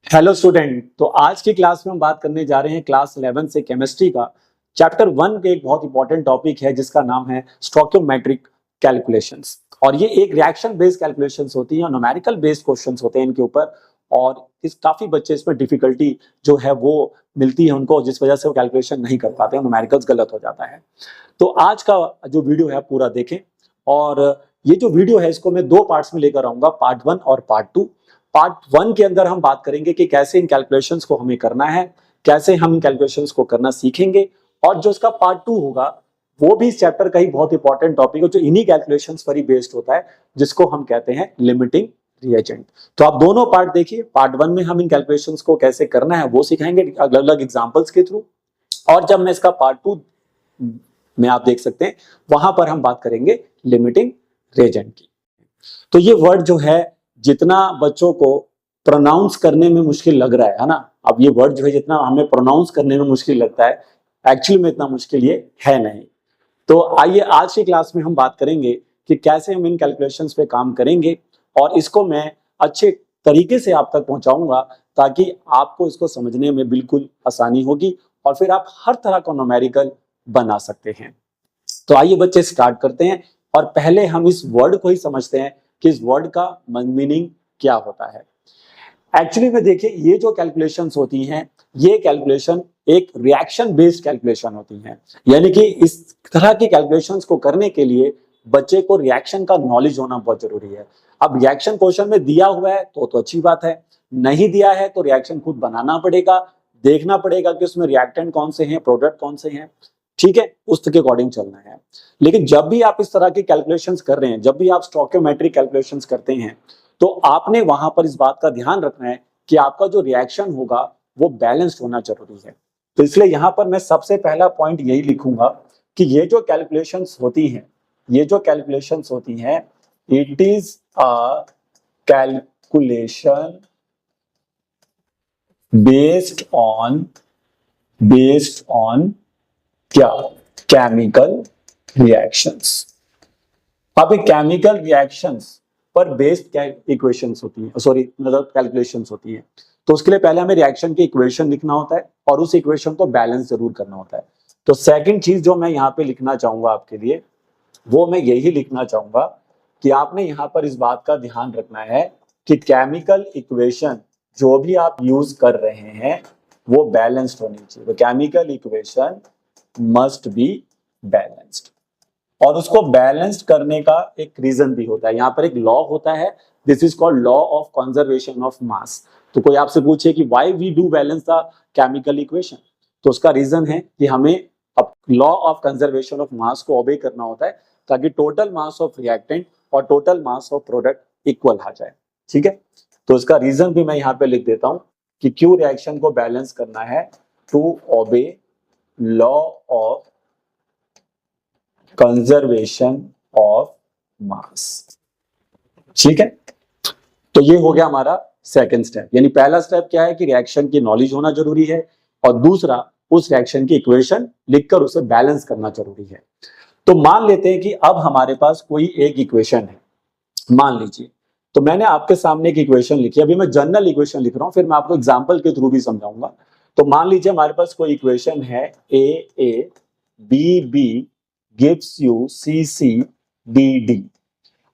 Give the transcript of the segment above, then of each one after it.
Hello student. तो आज की क्लास में हम बात करने जा रहे हैं क्लास 11 से केमिस्ट्री का चैप्टर 1 के एक बहुत इंपॉर्टेंट टॉपिक है जिसका नाम है स्टोइकियोमेट्रिक कैलकुलेशंस। और ये एक रिएक्शन बेस्ड कैलकुलेशंस होती हैं और न्यूमेरिकल बेस्ड क्वेश्चंस होते हैं इनके ऊपर। और इस काफी बच्चे इसमें डिफिकल्टी जो है वो मिलती है उनको, जिस वजह से वो कैलकुलेशन नहीं कर पाते, न्यूमेरिकल्स गलत हो जाता है। तो आज का जो वीडियो है पूरा देखें। और ये जो वीडियो है इसको मैं दो पार्ट्स में लेकर आऊंगा, पार्ट 1 और पार्ट 2। पार्ट 1 के अंदर हम बात करेंगे कि कैसे इन कैलकुलेशंस को हमें करना है, कैसे हम इन कैलकुलेशंस को करना सीखेंगे। और जो इसका पार्ट 2 होगा वो भी इस चैप्टर का ही बहुत इंपॉर्टेंट टॉपिक है जो इन्हीं कैलकुलेशंस पर ही बेस्ड होता है, जिसको हम कहते हैं लिमिटिंग रिएजेंट। तो आप दोनों पार्ट देखिए। पार्ट 1 में हम इन कैलकुलेशंस को कैसे करना है वो सिखाएंगे अलग अलग एग्जांपल्स के थ्रू। और जब मैं इसका पार्ट 2 में आप देख सकते हैं वहां पर हम बात करेंगे लिमिटिंग रिएजेंट की। तो ये वर्ड जो है जितना बच्चों को प्रोनाउंस करने में मुश्किल लग रहा है ना, अब ये वर्ड जो है जितना हमें प्रोनाउंस करने में मुश्किल लगता है, एक्चुअली में इतना मुश्किल ये है नहीं। तो आइए आज की क्लास में हम बात करेंगे कि कैसे हम इन कैलकुलेशंस पे काम करेंगे, और इसको मैं अच्छे तरीके से आप तक पहुंचाऊंगा ताकि आपको इसको समझने में बिल्कुल आसानी होगी और फिर आप हर तरह का न्यूमेरिकल बना सकते हैं। तो आइए बच्चे स्टार्ट करते हैं। और पहले हम इस वर्ड को ही समझते हैं कि इस वर्ड का मीनिंग क्या होता है। एक्चुअली में देखिए, ये जो कैलकुलेशंस होती हैं ये कैलकुलेशन एक रिएक्शन बेस्ड कैलकुलेशन होती हैं। यानी कि इस तरह की कैलकुलेशंस को करने के लिए बच्चे को रिएक्शन का नॉलेज होना बहुत जरूरी है। अब रिएक्शन क्वेश्चन में दिया हुआ है तो अच्छी बात है, नहीं दिया है तो रिएक्शन खुद बनाना पड़ेगा, देखना पड़ेगा कि उसमें रिएक्टेंट कौन से हैं, प्रोडक्ट कौन से हैं, ठीक है, उसके अकॉर्डिंग चलना है। लेकिन जब भी आप इस तरह की कैलकुलेशंस कर रहे हैं, जब भी आप स्टोइकियोमेट्रिक कैलकुलेशंस करते हैं, तो आपने वहां पर इस बात का ध्यान रखना है कि आपका जो रिएक्शन होगा वो बैलेंस्ड होना जरूरी है। तो इसलिए यहां पर मैं सबसे पहला पॉइंट यही लिखूंगा कि ये जो कैलकुलेशंस होती हैं, ये जो कैलकुलेशंस होती हैं, it is a calculation based on क्या? Chemical reactions. अब ये केमिकल रिएक्शंस पर बेस्ड इक्वेशंस होती हैं, सॉरी मतलब कैलकुलेशंस होती हैं। तो उसके लिए पहले हमें रिएक्शन की इक्वेशन लिखना होता है और उस इक्वेशन को बैलेंस जरूर करना होता है। तो सेकंड चीज जो मैं यहाँ पे लिखना चाहूंगा आपके लिए, वो मैं यही लिखना चाहूंगा कि आपने यहाँ पर इस बात का ध्यान रखना है कि केमिकल इक्वेशन जो भी आप यूज कर रहे हैं वो बैलेंस्ड होनी चाहिए। तो chemical equation must be balanced. और उसको बैलेंस्ड करने का एक रीजन भी होता है। यहाँ पर एक लॉ होता है, this is called law of conservation of mass. तो कोई आपसे पूछे कि why we do balance the chemical equation, तो उसका रीजन है कि हमें अब law of conservation of mass को ओबे करना होता है ताकि टोटल मास ऑफ रिएक्टेंट और total mass of product equal आ जाए, ठीक है। तो इसका रीजन भी मैं यहाँ पे लिख देता हूं कि क्यों रिएक्शन को बैलेंस करना है, to obey law of conservation of mass, ठीक है। तो ये हो गया हमारा सेकंड स्टेप। यानी पहला स्टेप क्या है कि रिएक्शन की नॉलेज होना जरूरी है, और दूसरा उस रिएक्शन की इक्वेशन लिखकर उसे बैलेंस करना जरूरी है। तो मान लेते हैं कि अब हमारे पास कोई एक इक्वेशन है, मान लीजिए। तो मैंने आपके सामने एक इक्वेशन लिखी, अभी मैं जनरल इक्वेशन लिख रहा हूं, फिर मैं आपको एग्जाम्पल के थ्रू भी समझाऊंगा। तो मान लीजिए हमारे पास कोई इक्वेशन है, A B B gives you C C D D.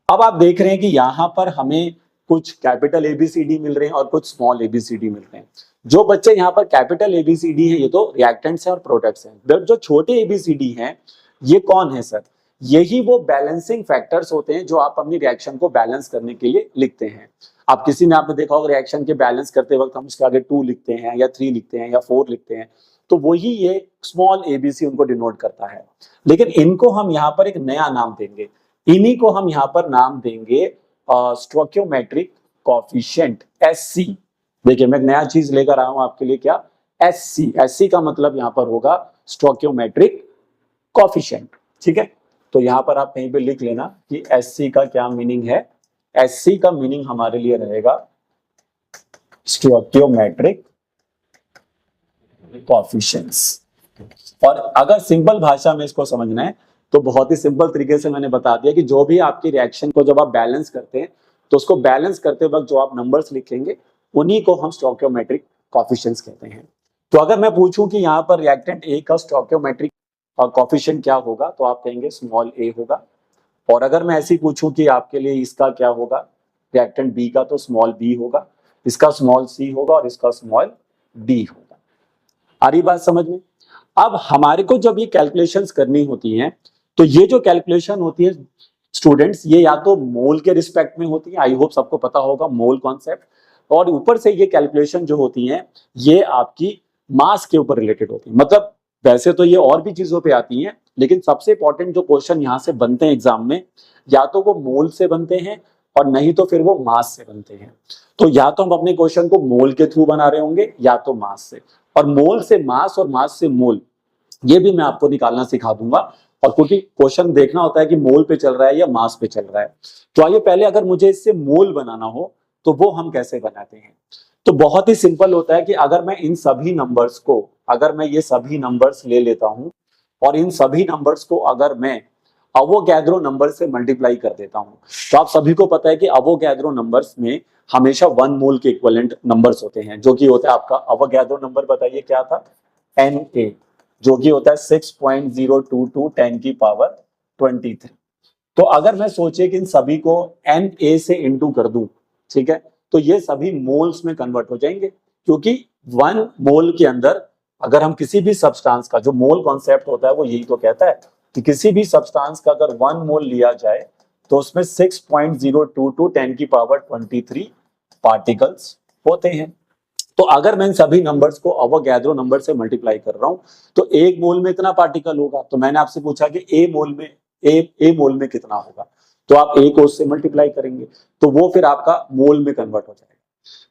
अब आप देख रहे हैं कि यहां पर हमें कुछ कैपिटल एबीसीडी मिल रहे हैं और कुछ स्मॉल एबीसीडी मिल रहे हैं। जो बच्चे यहाँ पर कैपिटल एबीसीडी है ये तो रिएक्टेंट्स हैं और प्रोडक्ट्स हैं। जो छोटे एबीसीडी हैं ये कौन है सर? यही वो बैलेंसिंग फैक्टर्स होते हैं जो आप अपनी रिएक्शन को बैलेंस करने के लिए लिखते हैं। आप किसी ने आपने देखा होगा रिएक्शन के बैलेंस करते वक्त हम उसके आगे 2 लिखते हैं या 3 लिखते हैं या 4 लिखते हैं, तो वही ये स्मॉल एबीसी उनको डिनोट करता है। लेकिन इनको हम यहाँ पर एक नया नाम देंगे, इन्हीं को हम यहाँ पर नाम देंगे स्टोइकियोमेट्रिक कोएफिशिएंट, एससी। देखिए मैं एक नया चीज लेकर आया हूं आपके लिए, क्या? एससी। एससी का मतलब यहाँ पर होगा स्टोइकियोमेट्रिक कोएफिशिएंट, ठीक है। तो यहाँ पर आप कहीं पे लिख लेना कि एससी का क्या मीनिंग है। एससी का मीनिंग हमारे लिए रहेगा स्टोइकियोमेट्रिक कोएफिशिएंट्स। और अगर सिंपल भाषा में इसको समझना है तो बहुत ही सिंपल तरीके से मैंने बता दिया कि जो भी आपकी रिएक्शन को जब आप बैलेंस करते हैं तो उसको बैलेंस करते वक्त जो आप नंबर्स लिखेंगे उन्हीं को हम स्टोइकियोमेट्रिक कोएफिशिएंट्स कहते हैं। तो अगर मैं पूछूं कि यहाँ पर रिएक्टेंट ए का स्टोइकियोमेट्रिक कोएफिशिएंट क्या होगा, तो आप कहेंगे स्मॉल ए होगा। और अगर मैं ऐसे ही पूछूं कि आपके लिए इसका क्या होगा, रिएक्टेंट बी का, तो स्मॉल बी होगा, इसका स्मॉल सी होगा और इसका स्मॉल डी होगा। आ रही बात समझ में? अब हमारे को जब ये कैलकुलेशंस करनी होती हैं, तो ये जो कैलकुलेशन होती है स्टूडेंट्स, ये या तो मोल के रिस्पेक्ट में होती है, आई होप सबको पता होगा मोल कॉन्सेप्ट, और ऊपर से ये कैलकुलेशन जो होती है ये आपकी मास के ऊपर रिलेटेड होती है। मतलब वैसे तो ये और भी चीजों पे आती हैं, लेकिन सबसे इंपॉर्टेंट जो क्वेश्चन यहाँ से बनते हैं एग्जाम में, या तो वो मोल से बनते हैं और नहीं तो फिर वो मास से बनते हैं। तो या तो हम अपने क्वेश्चन को मोल के थ्रू बना रहे होंगे या तो मास से, और मोल से मास और मास से मोल, ये भी मैं आपको निकालना सिखा दूंगा। और क्योंकि क्वेश्चन देखना होता है कि मोल पे चल रहा है या मास पे चल रहा है, तो आइए पहले अगर मुझे इससे मोल बनाना हो तो वो हम कैसे बनाते हैं। तो बहुत ही सिंपल होता है कि अगर मैं इन सभी नंबर्स को, अगर मैं ये सभी नंबर्स ले लेता हूं और इन सभी नंबर्स को अगर मैं अवोगैड्रो नंबर से मल्टीप्लाई कर देता हूं, तो आप सभी को पता है कि अवोगैड्रो नंबर्स में हमेशा 1 मोल के इक्विवेलेंट नंबर्स होते हैं, जो कि होता है आपका अवोगैड्रो नंबर, बताइए क्या था, Na, जो कि होता है 6.022 10 की पावर 23। तो अगर मैं सोचे कि इन सभी को Na से इंटू कर दूं, ठीक है, तो ये सभी मोल्स में कन्वर्ट हो जाएंगे, क्योंकि 1 मोल के अंदर अगर हम किसी भी सब्सटेंस का, जो मोल कॉन्सेप्ट होता है वो यही तो कहता है कि किसी भी सब्सटेंस का अगर 1 मोल लिया जाए तो उसमें 6.022 10 की पावर 23 पार्टिकल्स होते हैं। तो अगर मैं इन सभी नंबर्स को अवोगैड्रो नंबर से मल्टीप्लाई कर रहा हूं तो एक मोल में इतना पार्टिकल होगा। तो मैंने आपसे पूछा कि ए मोल में कितना होगा, तो आप ए को उससे मल्टीप्लाई करेंगे तो वो फिर आपका मोल में कन्वर्ट हो जाएगा।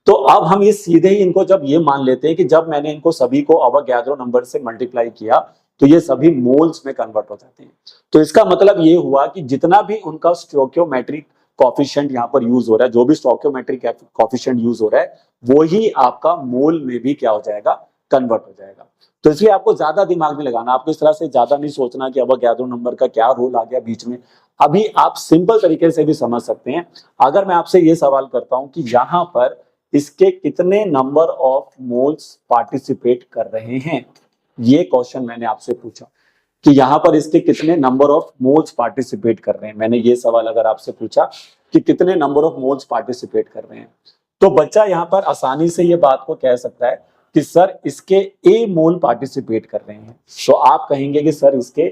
तो अब हम ये सीधे ही इनको जब ये मान लेते हैं कि जब मैंने इनको सभी को अवोगैड्रो नंबर से मल्टीप्लाई किया तो ये सभी मोल्स में कन्वर्ट हो जाते हैं। तो इसका मतलब ये हुआ कि जितना भी उनका स्टोइकियोमेट्रिक कोएफिशिएंट यहाँ पर यूज हो रहा है, जो भी स्टोइकियोमेट्रिक कोएफिशिएंट यूज हो रहा है, वो ही आपका मोल में भी क्या हो जाएगा, कन्वर्ट हो जाएगा। तो इसलिए आपको ज्यादा दिमाग नहीं लगाना, आपको इस तरह से ज्यादा नहीं सोचना कि अवोगैड्रो नंबर का क्या रोल आ गया बीच में। अभी आप सिंपल तरीके से भी समझ सकते हैं। अगर मैं आपसे ये सवाल करता हूं कि यहाँ पर इसके कितने नंबर ऑफ मोल्स पार्टिसिपेट कर रहे हैं, ये क्वेश्चन मैंने आपसे पूछा कि यहाँ पर इसके कितने नंबर ऑफ मोल्स पार्टिसिपेट कर रहे हैं, मैंने ये सवाल अगर आपसे पूछा कि कितने नंबर ऑफ मोल्स पार्टिसिपेट कर रहे हैं, तो बच्चा यहाँ पर आसानी से ये बात को कह सकता है कि सर इसके ए मोल पार्टिसिपेट कर रहे हैं। तो आप कहेंगे कि सर इसके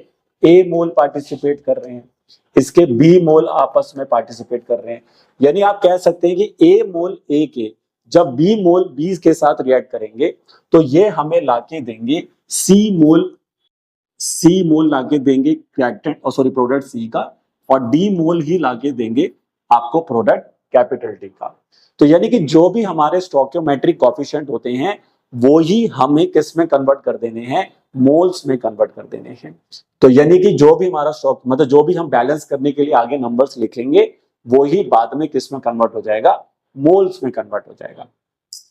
ए मोल पार्टिसिपेट कर रहे हैं, इसके बी मोल आपस में पार्टिसिपेट कर रहे हैं। यानी आप कह सकते हैं कि ए मोल ए के जब बी मोल बी के साथ रिएक्ट करेंगे तो ये हमें लाके देंगे सी मोल लाके देंगे रिएक्टेंट, और सॉरी प्रोडक्ट सी का, और डी मोल ही लाके देंगे आपको प्रोडक्ट कैपिटल डी का। तो यानी कि जो भी हमारे स्टोइकियोमेट्रिक कोएफिशिएंट होते हैं वो ही हमें किस में कन्वर्ट कर देने हैं, मोल्स में कन्वर्ट कर देने हैं। तो यानी कि जो भी हमारा स्टॉक, मतलब जो भी हम बैलेंस करने के लिए आगे नंबर्स लिखेंगे वो ही बाद में किस में कन्वर्ट हो जाएगा, मोल्स में कन्वर्ट हो जाएगा।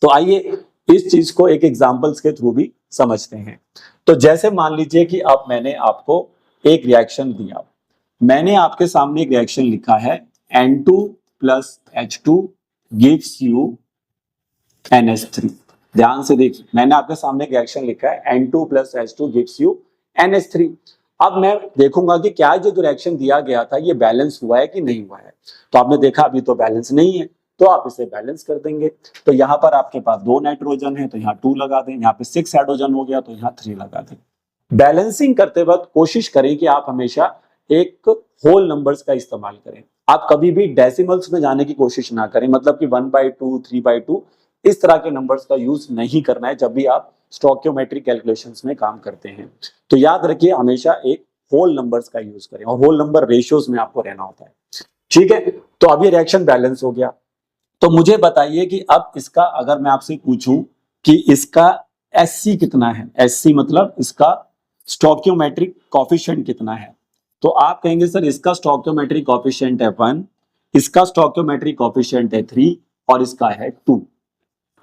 तो आइए इस चीज को एक एग्जांपल्स के थ्रू भी समझते हैं। तो जैसे मान लीजिए कि अब मैंने आपको एक रिएक्शन दिया, मैंने आपके सामने एक रिएक्शन लिखा है N2 plus H2 gives you NH3। ध्यान से देखिए, मैंने आपके सामने एक रिएक्शन लिखा है N2 plus H2 gives you NH3। अब मैं देखूंगा कि क्या जो रिएक्शन दिया गया था ये बैलेंस हुआ है कि नहीं हुआ है। तो आपने देखा अभी तो बैलेंस नहीं है, तो आप इसे बैलेंस कर देंगे। तो यहाँ पर आपके पास 2 नाइट्रोजन है तो यहाँ 2 लगा दें, यहाँ पे 6 हाइड्रोजन हो गया तो यहाँ 3 लगा दें। बैलेंसिंग करते वक्त कोशिश करें कि आप हमेशा एक होल नंबर्स का इस्तेमाल करें। आप कभी भी डेसिमल्स में जाने की कोशिश ना करें, मतलब कि 1/2 3/2 इस तरह के नंबर्स का यूज नहीं करना है जब भी आप स्टोइकियोमेट्रिक कैलकुलेशंस में काम करते हैं। तो याद रखिए हमेशा एक होल नंबर्स का यूज करें, और होल नंबर रेशियोज में आपको रहना होता है। ठीक है, तो अब ये रिएक्शन बैलेंस हो गया। तो मुझे बताइए कि अब इसका अगर मैं आपसे पूछूं कि इसका SC कितना है, SC मतलब इसका स्टोइकियोमेट्रिक कोएफिशिएंट कितना है, तो आप कहेंगे सर इसका स्टोइकियोमेट्रिक कोएफिशिएंट है 1, इसका स्टोइकियोमेट्रिक कोएफिशिएंट है 3 और इसका है 2।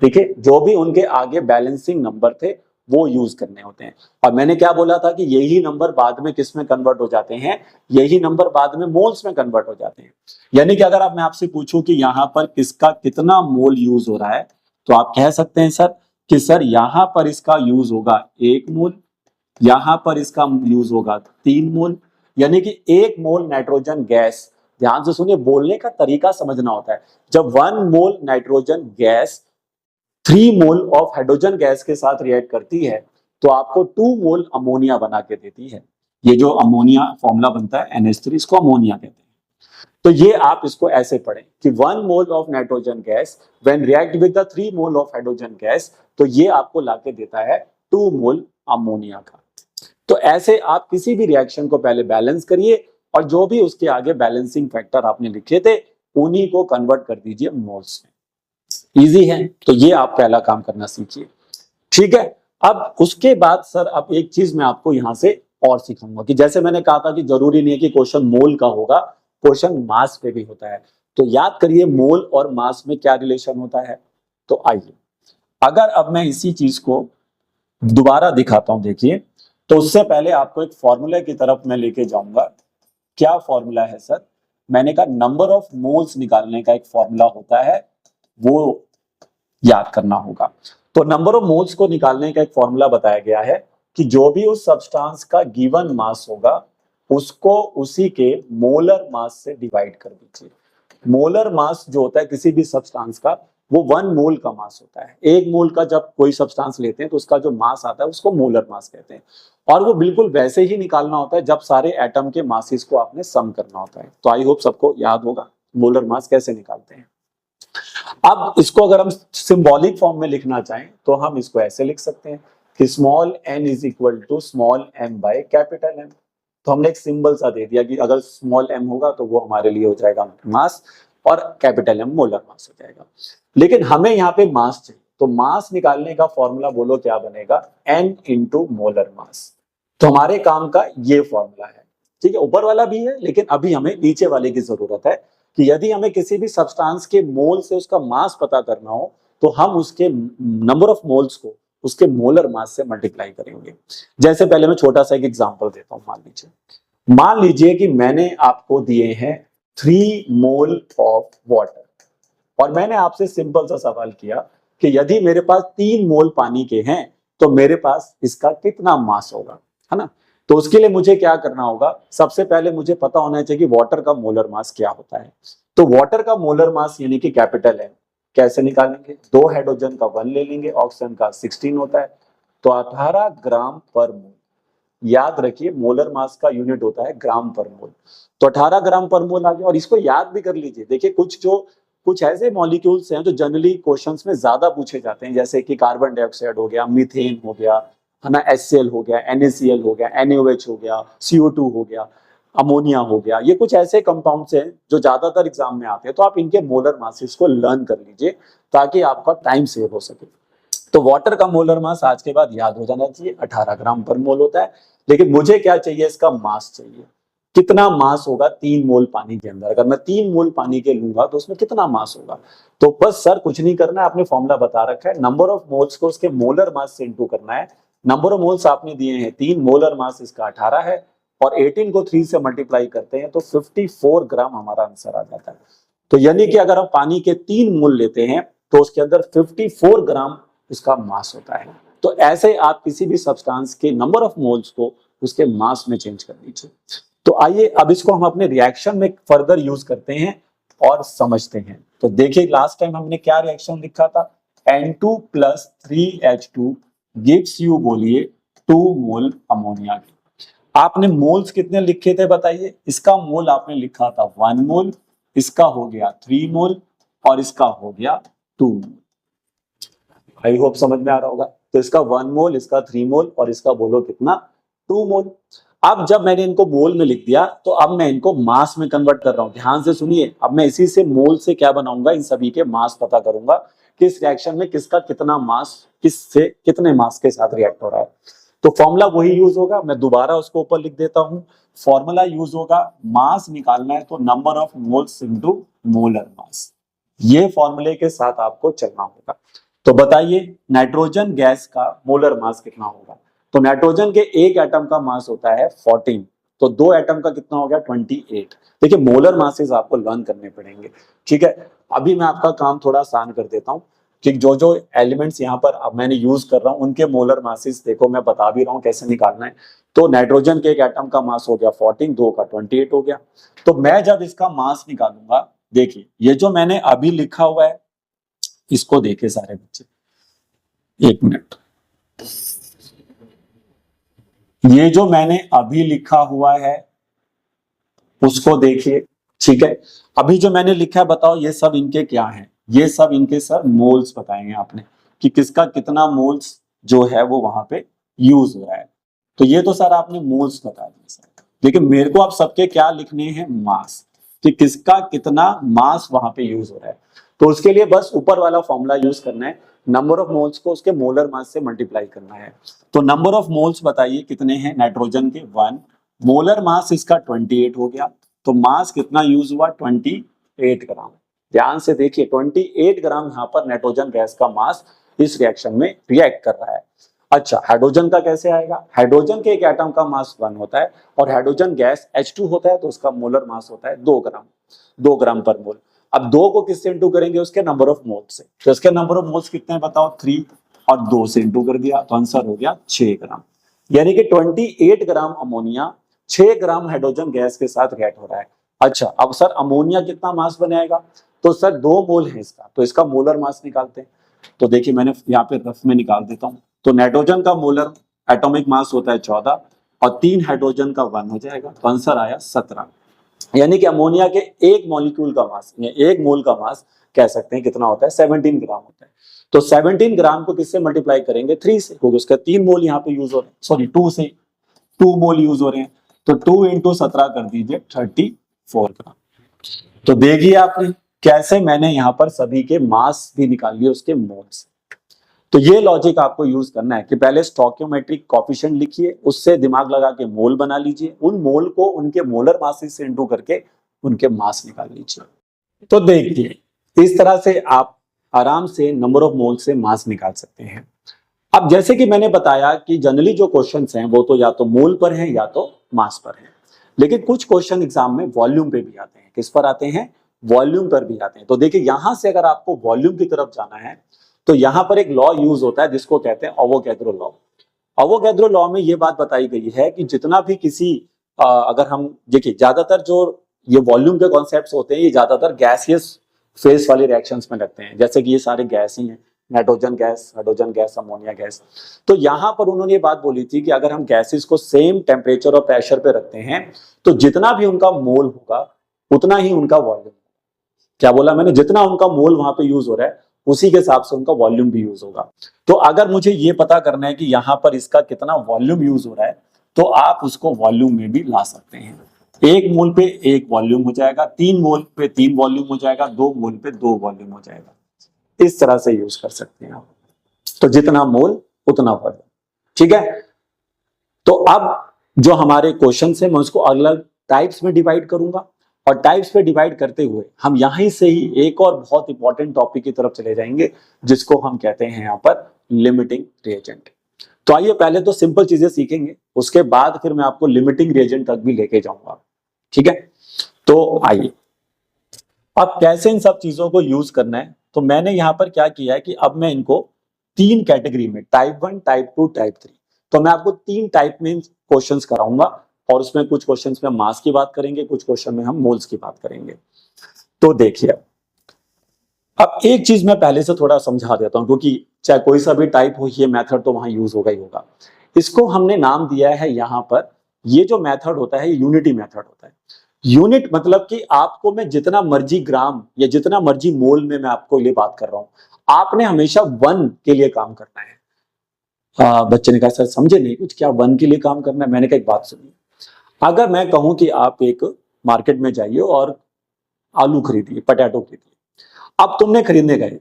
ठीक है, जो भी उनके आगे बैलेंसिंग नंबर थे वो यूज करने होते हैं। और मैंने क्या बोला था कि यही नंबर बाद में किस में कन्वर्ट हो जाते हैं, यही नंबर बाद में मोल्स में कन्वर्ट हो जाते हैं। यानी कि अगर मैं आपसे पूछूं कि यहाँ पर किसका कितना मोल यूज हो रहा है, तो आप कह सकते हैं सर कि सर यहां पर इसका यूज होगा 1 मोल, यहां पर इसका यूज होगा 3 मोल, यानी कि 1 मोल नाइट्रोजन गैस, ध्यान से सुनिए, बोलने का तरीका समझना होता है। जब 1 mole nitrogen gas 3 mole of hydrogen gas के साथ रिएक्ट करती है तो आपको 2 मोल अमोनिया बना के देती है। ये जो अमोनिया फॉर्मूला बनता है NH3, इसको अमोनिया कहते हैं। तो ये आप इसको ऐसे पढ़ें कि 1 mole of nitrogen gas when react with the 3 mole of hydrogen gas, तो ये आपको लाके देता है 2 मोल अमोनिया का। तो ऐसे आप किसी भी रिएक्शन को पहले बैलेंस करिए और जो भी उसके आगे बैलेंसिंग फैक्टर आपने लिखे थे उन्हीं को कन्वर्ट कर दीजिए मोल्स में। इजी है, तो ये आप पहला काम करना सीखिए। ठीक है, अब उसके बाद सर अब एक चीज मैं आपको यहां से और सिखाऊंगा कि जैसे मैंने कहा था कि जरूरी नहीं है कि क्वेश्चन मोल का होगा, क्वेश्चन मास पे भी होता है। तो याद करिए मोल और मास में क्या रिलेशन होता है। तो आइए अगर अब मैं इसी चीज को दोबारा दिखाता हूं, देखिए, तो उससे पहले आपको एक फॉर्मूले की तरफ मैं लेके जाऊंगा। क्या फॉर्मूला है सर? मैंने कहा नंबर ऑफ मोल्स निकालने का एक फॉर्मूला होता है, वो याद करना होगा। तो नंबर ऑफ मोल्स को निकालने का एक फॉर्मूला बताया गया है कि जो भी उस सब्सटेंस का गिवन मास होगा उसको उसी के मोलर मास से डिवाइड कर दीजिए। मोलर मास जो होता है किसी भी सब्सटेंस का, वो 1 मोल का मास होता है। 1 मोल का जब कोई सब्सटेंस लेते हैं तो उसका जो मास आता है उसको मोलर मास कहते हैं। और वो बिल्कुल वैसे ही निकालना होता है जब सारे एटम के मासेस को आपने सम करना होता है। तो आई होप सबको याद होगा मोलर मास कैसे निकालते हैं। अब इसको अगर हम सिंबॉलिक फॉर्म में लिखना चाहें तो हम इसको ऐसे लिख सकते हैं कि small n is equal to small m by capital M। तो हमने एक सिंबल सा दे दिया कि अगर स्मॉल m होगा तो वो हमारे लिए हो जाएगा मास और कैपिटल M मोलर मास हो जाएगा। लेकिन हमें यहाँ पे मास चाहिए, तो मास निकालने का फॉर्मूला बोलो क्या बनेगा? n into molar mass. तो हमारे काम का ये फॉर्मूला है। ठीक है, ऊपर वाला भी है लेकिन अभी हमें नीचे वाले की जरूरत है कि यदि हमें किसी भी सब्सटेंस के मोल से उसका मास पता करना हो तो हम उसके नंबर ऑफ मोल्स को उसके मोलर मास से मल्टीप्लाई करेंगे। जैसे पहले मैं छोटा सा एक एग्जांपल देता हूं। मान लीजिए कि मैंने आपको दिए हैं 3 मोल ऑफ वाटर और मैंने आपसे सिंपल सा सवाल किया कि यदि मेरे पास 3 मोल पानी के हैं तो मेरे पास इसका कितना मास होगा, है ना? तो उसके लिए मुझे क्या करना होगा? सबसे पहले मुझे पता होना चाहिए कि वाटर का मोलर मास क्या होता है। तो वाटर का मोलर मास यानी कि कैपिटल है, कैसे निकालेंगे? 2 हाइड्रोजन का 1 ले लेंगे, ऑक्सीजन का 16 होता है, तो 18 ग्राम पर मोल। याद रखिए मोलर मास का यूनिट होता है ग्राम पर मोल। तो 18 ग्राम पर मोल आ गया। और इसको याद भी कर लीजिए। देखिए कुछ ऐसे मॉलिक्यूल्स हैं जो जनरली क्वेश्चंस में ज्यादा पूछे जाते हैं, जैसे कि कार्बन डाइऑक्साइड हो गया, मीथेन हो गया, है ना, HCl हो गया, NaCl हो गया, NaOH हो गया, CO2 हो गया, अमोनिया हो गया। ये कुछ ऐसे कंपाउंड्स हैं जो ज्यादातर एग्जाम में आते हैं। तो आप इनके मोलर मासेस को लर्न कर लीजिए ताकि आपका टाइम सेव हो सके। तो वाटर का मोलर मास आज के बाद याद हो जाना चाहिए, 18 ग्राम पर मोल होता है। लेकिन मुझे क्या चाहिए? इसका मास चाहिए। कितना मास होगा 3 मोल पानी के अंदर? अगर मैं 3 मोल पानी के लूंगा तो उसमें कितना मास होगा? तो बस सर कुछ नहीं करना है, आपने फॉर्मूला बता रखा है, नंबर ऑफ मोल्स को उसके मोलर मास से इंटू करना है। नंबर ऑफ मोल्स आपने दिए हैं 3, मोलर मास इसका 18 है और 18 को 3 से मल्टीप्लाई करते हैं तो 54 ग्राम हमारा आंसर आ जाता है। तो यानी कि अगर हम पानी के 3 मोल लेते हैं तो उसके अंदर 54 ग्राम उसका मास होता है। तो ऐसे आप किसी भी सब्सटेंस के नंबर ऑफ मोल्स को उसके मास में चेंज कर दीजिए। तो आइए अब इसको हम अपने रिएक्शन में फर्दर यूज करते हैं और समझते हैं। तो देखिए लास्ट टाइम हमने क्या रिएक्शन लिखा था? N2 plus 3H2 gives you, बोलिए, 2 मोल अमोनिया। आपने मोल्स कितने लिखे थे बताइए? इसका मोल आपने लिखा था 1 मोल, इसका हो गया 3 मोल और इसका हो गया 2 मोल। आई होप समझ में आ रहा होगा। तो इसका 1 मोल, इसका 3 मोल और इसका बोलो कितना? 2 मोल। अब जब मैंने इनको मोल में लिख दिया तो अब मैं इनको मास में कन्वर्ट कर रहा हूं। ध्यान से सुनिए, अब मैं इसी से मोल से क्या बनाऊंगा? इन सभी के मास पता करूंगा, किस रिएक्शन में किसका कितना मास, किससे कितने मास के साथ रिएक्ट हो रहा है। तो फॉर्मूला वही यूज होगा, मैं दोबारा उसको ऊपर लिख देता हूं। फॉर्मूला यूज होगा, मास निकालना है तो number of moles into molar mass. ये फॉर्मूले के साथ आपको चलना होगा। तो बताइए नाइट्रोजन गैस का मोलर मास कितना होगा? तो नाइट्रोजन के एक एटम का मास होता है 14, तो 2 एटम का कितना हो गया? 28। देखिए मोलर मासेस आपको लर्न करने पड़ेंगे। ठीक है, अभी मैं आपका काम थोड़ा आसान कर देता हूं। कि जो जो एलिमेंट्स यहाँ पर अब मैंने यूज कर रहा हूँ उनके मोलर मासेस देखो, मैं बता भी रहा हूँ कैसे निकालना है। तो नाइट्रोजन के एक एटम का मास हो गया 14, 2 का 28 हो गया। तो मैं जब इसका मास निकालूंगा, देखिए ये जो मैंने अभी लिखा हुआ है, इसको देखे सारे बच्चे, एक मिनट, ये जो मैंने अभी लिखा हुआ है उसको देखिए, ठीक है। अभी जो मैंने लिखा है बताओ ये सब इनके क्या हैं? ये सब इनके सर मोल्स बताएंगे आपने कि किसका कितना मोल्स जो है वो वहां पे यूज हो रहा है। तो ये तो सर आपने मोल्स बता दिए सर, लेकिन मेरे को आप सबके क्या लिखने हैं? मास, कि किसका कितना मास वहां पे यूज हो रहा है। तो उसके लिए बस ऊपर वाला फॉर्मूला यूज करना है, नंबर ऑफ मोल्स को उसके मोलर मास से मल्टीप्लाई करना है। तो नंबर ऑफ मोल्स बताइए कितने हैं नाइट्रोजन के? 1, मोलर मास इसका 28 हो गया। तो मास कितना यूज हुआ? 28 ग्राम। ध्यान से देखिए 28 ग्राम यहाँ पर नाइट्रोजन गैस का मास इस रिएक्शन में रिएक्ट कर रहा है। अच्छा, हाइड्रोजन का कैसे आएगा? हाइड्रोजन के एक एटम का मास 1 होता है और हाइड्रोजन गैस H2 होता है, तो उसका मोलर मास होता है 2 ग्राम, 2 ग्राम पर मोल। अब 2 को किससे इंटू करेंगे? उसके नंबर ऑफ मोल्स से। तो इसके नंबर ऑफ मोल्स कितने हैं बताओ? 3, और 2 से इंटू कर दिया तो आंसर हो गया 6 ग्राम। यानी कि 28 gram ammonia 6 gram hydrogen gas के साथ रिएक्ट हो रहा है। अच्छा, अब सर अमोनिया कितना मास बनाएगा? तो सर 2 मोल है इसका, तो इसका मोलर मास निकालते हैं। तो देखिए मैंने यहाँ पे रफ में निकाल देता हूँ। तो नाइट्रोजन का मोलर एटॉमिक मास होता है 14 और 3 हाइड्रोजन का 1 हो जाएगा, तो आंसर आया 17। यानी कि अमोनिया के एक मॉलिक्यूल का मास, एक मोल का मास कह सकते हैं कितना होता है? 17 ग्राम होता है। तो 17 ग्राम को किससे मल्टीप्लाई करेंगे? 3 से, क्योंकि उसका 3 मोल यहाँ पे यूज हो रहे हैं, सॉरी 2 से, 2 मोल यूज हो रहे हैं। तो 2 इंटू 17 कर दीजिए 34 ग्राम। तो देखिए आपने कैसे मैंने यहाँ पर सभी के मास भी निकाल लिए उसके मोल्स। तो ये लॉजिक आपको यूज करना है कि पहले स्टोइकियोमेट्रिक कोएफिशिएंट लिखिए, उससे दिमाग लगा के मोल बना लीजिए, उन मोल को उनके मोलर मासेस से इंटू करके उनके मास निकाल लीजिए। तो देखिए इस तरह से आप आराम से नंबर ऑफ मोल से मास निकाल सकते हैं। अब जैसे कि मैंने बताया कि जनरली जो क्वेश्चंस हैं वो तो या तो मोल पर हैं या तो मास पर हैं, लेकिन कुछ क्वेश्चन एग्जाम में वॉल्यूम पे भी आते हैं। किस पर आते हैं? वॉल्यूम पर भी आते हैं। तो देखिए यहां से अगर आपको वॉल्यूम की तरफ जाना है तो यहां पर एक लॉ यूज होता है जिसको कहते हैं अवोगैड्रो लॉ। अवोगैड्रो लॉ में ये बात बताई गई है कि जितना भी किसी अगर हम देखिए, ज्यादातर जो ये वॉल्यूम के कॉन्सेप्ट्स होते हैं ये ज्यादातर गैसियस फेज वाले रिएक्शंस में लगते हैं, जैसे कि ये सारे गैस ही हैं, nitrogen gas, hydrogen gas, ammonia gas. तो यहां पर उन्होंने ये बात बोली थी कि अगर हम गैसेस को सेम टेम्परेचर और प्रेशर पे रखते हैं तो जितना भी उनका मोल होगा उतना ही उनका वॉल्यूम। क्या बोला मैंने? जितना उनका मोल वहां पे यूज हो रहा है उसी के हिसाब से उनका वॉल्यूम भी यूज होगा। तो अगर मुझे ये पता करना है कि यहाँ पर इसका कितना वॉल्यूम यूज हो रहा है तो आप उसको वॉल्यूम में भी ला सकते हैं। 1 मोल पे 1 वॉल्यूम हो जाएगा, 3 मोल पे 3 वॉल्यूम हो जाएगा, 2 मोल पे 2 वॉल्यूम हो जाएगा। इस तरह से यूज कर सकते हैं आप। तो जितना मोल उतना वॉल्यूम, ठीक है। तो अब जो हमारे क्वेश्चन है मैं उसको अलग टाइप्स में डिवाइड करूंगा और टाइप्स पे डिवाइड करते हुए हम यहीं से ही एक और बहुत इंपॉर्टेंट टॉपिक की तरफ चले जाएंगे जिसको हम कहते हैं यहाँ पर लिमिटिंग रिएजेंट। तो आइए पहले तो सिंपल चीजें सीखेंगे, उसके बाद फिर मैं आपको लिमिटिंग रिएजेंट तक भी लेके जाऊंगा, ठीक है। तो आइए अब कैसे इन सब चीजों को यूज करना है। तो मैंने यहाँ पर क्या किया है कि अब मैं इनको 3 कैटेगरी में, टाइप 1, टाइप 2, टाइप 3, तो मैं आपको 3 टाइप में क्वेश्चंस कराऊंगा और उसमें कुछ क्वेश्चंस में मास की बात करेंगे, कुछ क्वेश्चन में हम मोल्स की बात करेंगे। तो देखिए अब एक चीज मैं पहले से थोड़ा समझा देता हूं, क्योंकि चाहे कोई सा भी टाइप हो ये मेथड तो वहां यूज होगा ही होगा। इसको हमने नाम दिया है यहाँ पर, ये जो मेथड होता है ये यूनिटी मेथड होता है। यूनिट मतलब कि आपको मैं जितना मर्जी ग्राम या जितना मर्जी मोल में मैं आपको ये बात कर रहा हूं, आपने हमेशा 1 के लिए काम करना है। बच्चे ने कहा सर समझे नहीं कुछ, क्या 1 के लिए काम करना है? मैंने कहा एक बात सुनिए, अगर मैं कहूं कि आप एक मार्केट में जाइए और आलू खरीदिए, पटेटो खरीदिए, अब तुमने खरीदने गए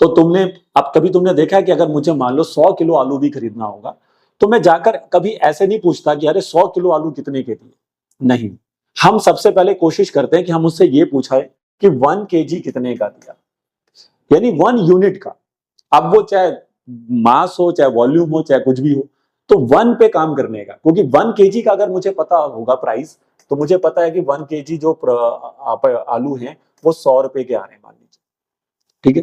तो तुमने, अब कभी तुमने देखा है कि अगर मुझे मान लो 100 किलो आलू भी खरीदना होगा तो मैं जाकर कभी ऐसे नहीं पूछता कि अरे 100 किलो आलू कितने के दिए, नहीं। हम सबसे पहले कोशिश करते हैं कि हम उससे ये पूछा है कि 1 केजी कितने का दिया, यानी 1 यूनिट का। अब वो चाहे मास हो, चाहे वॉल्यूम हो, चाहे कुछ भी हो, तो 1 पे काम करने का, क्योंकि 1 केजी का अगर मुझे पता होगा प्राइस तो मुझे पता है कि 1 केजी जो आलू हैं वो 100 रुपए के आ रहे हैं मान लीजिए, ठीक है।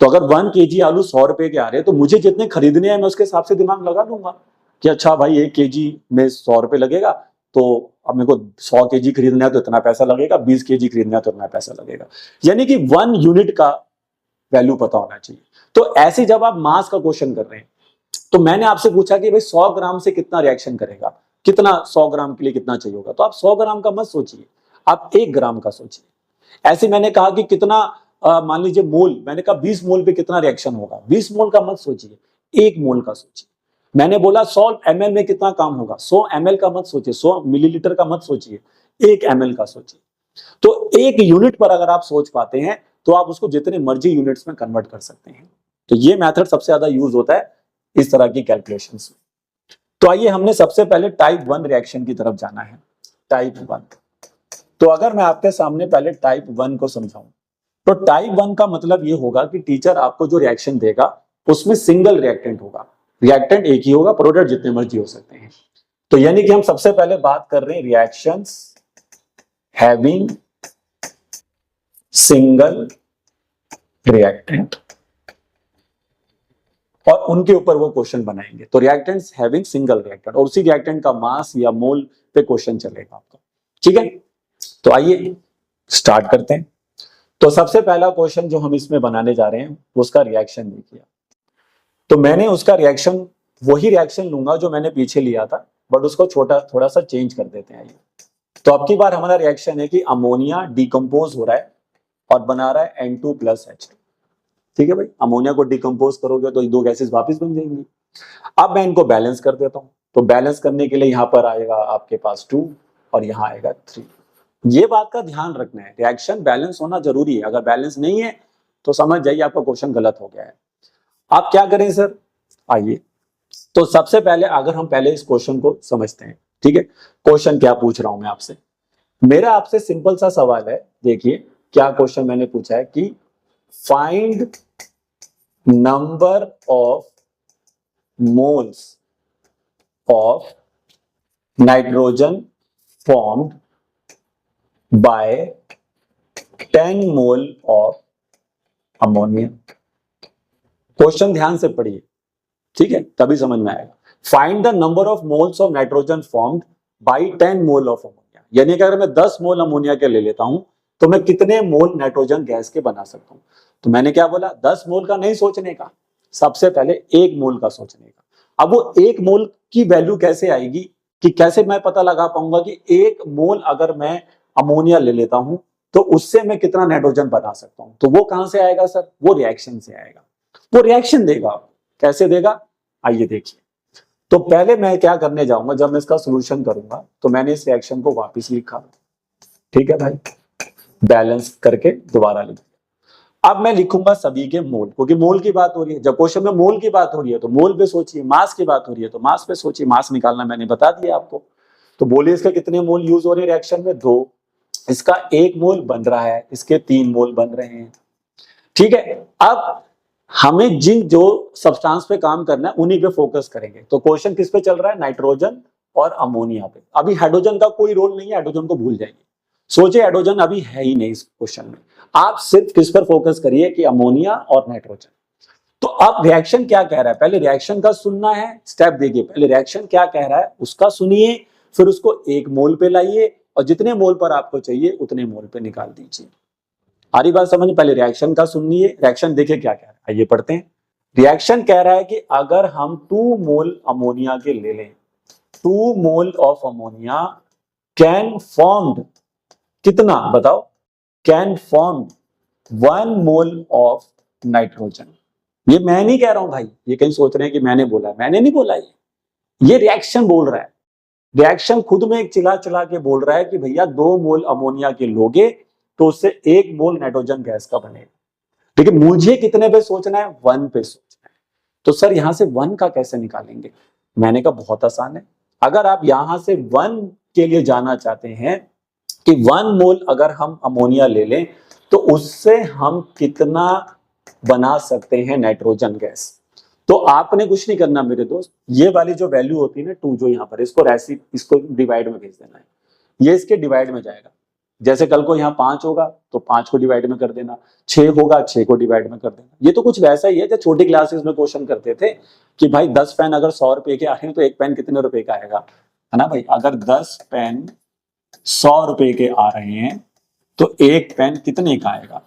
तो अगर 1 kg आलू 100 रुपए के आ रहे हैं तो मुझे जितने खरीदने हैं मैं उसके हिसाब से दिमाग लगा लूंगा कि अच्छा भाई 1 kg में 100 रुपए लगेगा, तो अब मेरे को 100 kg खरीदना है तो इतना पैसा लगेगा, 20 kg खरीदना है तो इतना पैसा लगेगा। यानी कि 1 यूनिट का वैल्यू पता होना चाहिए। तो ऐसे जब आप मास का क्वेश्चन कर रहे हैं तो मैंने आपसे पूछा कि भाई 100 ग्राम से कितना रिएक्शन करेगा, कितना 100 ग्राम के लिए कितना चाहिए होगा, तो आप 100 ग्राम का मत सोचिए, आप 1 ग्राम का सोचिए। ऐसे मैंने कहा कि कितना मान लीजिए मोल, मैंने कहा 20 मोल पे कितना रिएक्शन होगा, 20 मोल का मत सोचिए, 1 मोल का सोचिए। मैंने बोला 100 ml में कितना काम होगा, 100 ml का मत सोचिए, 100 मिलीलीटर का मत सोचिए, 1 ml का सोचिए। तो 1 यूनिट पर अगर आप सोच पाते हैं तो आप उसको जितने मर्जी यूनिट्स में कन्वर्ट कर सकते हैं। तो ये मेथड सबसे ज्यादा यूज होता है इस तरह की कैलकुलेशंस में। तो आइए हमने सबसे पहले टाइप 1 रिएक्शन की तरफ जाना है, टाइप 1। तो अगर मैं आपके सामने पहले टाइप 1 को समझाऊं तो टाइप 1 का मतलब ये होगा कि टीचर आपको जो रिएक्शन देगा उसमें सिंगल रिएक्टेंट होगा, रिएक्टेंट एक ही होगा, प्रोडक्ट जितने मर्जी हो सकते हैं। तो यानी कि हम सबसे पहले बात कर रहे हैं रिएक्शंस हैविंग सिंगल रिएक्टेंट, और उनके ऊपर वो क्वेश्चन बनाएंगे। तो रिएक्टेंट्स हैविंग सिंगल रिएक्टेंट, और उसी रिएक्टेंट का मास या मोल पे क्वेश्चन चलेगा आपका, ठीक है। तो आइए स्टार्ट करते हैं। तो सबसे पहला क्वेश्चन जो हम इसमें बनाने जा रहे हैं उसका रिएक्शन देखिए। तो मैंने उसका रिएक्शन वही रिएक्शन लूंगा जो मैंने पीछे लिया था, बट उसको छोटा थोड़ा सा चेंज कर देते हैं। आइए, तो अब की बार हमारा रिएक्शन है कि अमोनिया डिकम्पोज हो रहा है और बना रहा है N2+H2, ठीक है भाई। अमोनिया को डिकम्पोज करोगे तो ये दो गैसेस वापस बन जाएंगी। अब मैं इनको बैलेंस कर देता हूं, तो बैलेंस करने के लिए यहां पर आएगा आपके पास 2 और यहां आएगा 3। ये बात का ध्यान रखना है, रिएक्शन बैलेंस होना जरूरी है, अगर बैलेंस नहीं है तो समझ जाइए आपका क्वेश्चन गलत हो गया है। आप क्या करें सर, आइए तो सबसे पहले अगर हम पहले इस क्वेश्चन को समझते हैं, ठीक है। क्वेश्चन क्या पूछ रहा हूं मैं आपसे, मेरा आपसे सिंपल सा सवाल है। देखिए क्या क्वेश्चन मैंने पूछा है कि find number of moles of nitrogen formed by 10 mole of ammonia. Question ध्यान से पढ़िए, ठीक है, तभी समझ में आएगा। Find the number of moles of nitrogen formed by 10 mole of ammonia, यानी कि अगर मैं 10 मोल अमोनिया के ले लेता हूं तो मैं कितने मोल नाइट्रोजन गैस के बना सकता हूं। तो मैंने क्या बोला, 10 मोल का नहीं सोचने का, सबसे पहले 1 मोल का सोचने का। अब वो 1 मोल की वैल्यू कैसे आएगी, कि कैसे मैं पता लगा पाऊंगा कि 1 मोल अगर मैं अमोनिया ले लेता हूं तो उससे मैं कितना नाइट्रोजन बना सकता हूं। तो वो कहां से आएगा सर, वो रिएक्शन से आएगा, वो रिएक्शन देगा। कैसे देगा, आइए देखिए। तो पहले मैं क्या करने जाऊंगा, जब मैं इसका सोल्यूशन करूंगा तो मैंने इस रिएक्शन को वापस लिखा, ठीक है भाई, बैलेंस करके दोबारा लिख। अब मैं लिखूंगा सभी के मोल, क्योंकि मोल की बात हो रही है। जब क्वेश्चन में मोल की बात हो रही है तो मोल पे सोचिए, मास की बात हो रही है तो मास पे सोचिए। मास निकालना मैंने बता दिया आपको। तो बोलिए इसके कितने मोल यूज हो रहे हैं रिएक्शन में, 2। इसका 1 मोल बन रहा है, इसके 3 मोल बन रहे हैं, ठीक है। अब हमें जिन जो सब्सटेंस पे काम करना है उन्हीं पे फोकस करेंगे। तो क्वेश्चन किस पे चल रहा है, नाइट्रोजन और अमोनिया पे। अभी हाइड्रोजन का कोई रोल नहीं है, हाइड्रोजन को भूल जाइए, सोचिए हाइड्रोजन अभी है ही नहीं इस क्वेश्चन में। आप सिर्फ किस पर फोकस करिए कि अमोनिया और नाइट्रोजन। तो अब रिएक्शन क्या कह रहा है, पहले रिएक्शन का सुनना है, स्टेप देखिए। पहले रिएक्शन क्या कह रहा है उसका सुनिए, फिर उसको 1 मोल पे लाइए और जितने मोल पर आपको चाहिए उतने मोल पे निकाल दीजिए। आ रही बात समझ, पहले रिएक्शन का सुनिए, रिएक्शन देखिए क्या कह रहा है। आइए पढ़ते हैं। रिएक्शन कह रहा है कि अगर हम 2 मोल अमोनिया के ले लें, 2 mole of ammonia can formed, कितना बताओ, can form 1 mole of nitrogen. ये मैं नहीं कह रहा हूं भाई, ये कहीं सोच रहे हैं कि मैंने बोला, मैंने नहीं बोला, ये रिएक्शन बोल रहा है। रिएक्शन खुद में एक चिल्ला चिल्ला के बोल रहा है कि भैया 2 मोल अमोनिया के लोगे तो उससे 1 मोल नाइट्रोजन गैस का बनेगा। लेकिन मुझे कितने पे सोचना है, 1 पे सोचना है। तो सर यहां से 1 का कैसे निकालेंगे, मैंने कहा बहुत आसान है। अगर आप यहां से 1 के लिए जाना चाहते हैं कि 1 मोल अगर हम अमोनिया ले लें तो उससे हम कितना बना सकते हैं नाइट्रोजन गैस। तो आपने कुछ नहीं करना मेरे दोस्त, ये वाली जो वैल्यू होती है ना 2 जो यहाँ पर, इसको डिवाइड में भेज देना है, ये इसके डिवाइड में जाएगा। जैसे कल को यहाँ 5 होगा तो 5 को डिवाइड में कर देना, 6 होगा 6 को डिवाइड में कर देना। ये तो कुछ वैसा ही है जो छोटी क्लासेस में क्वेश्चन करते थे कि भाई 10 पेन अगर 100 रुपए के आ रहे हैं तो एक पेन कितने रुपए का आएगा, है ना भाई। अगर 10 पेन 100 रुपए के आ रहे हैं तो एक पेन कितने का आएगा,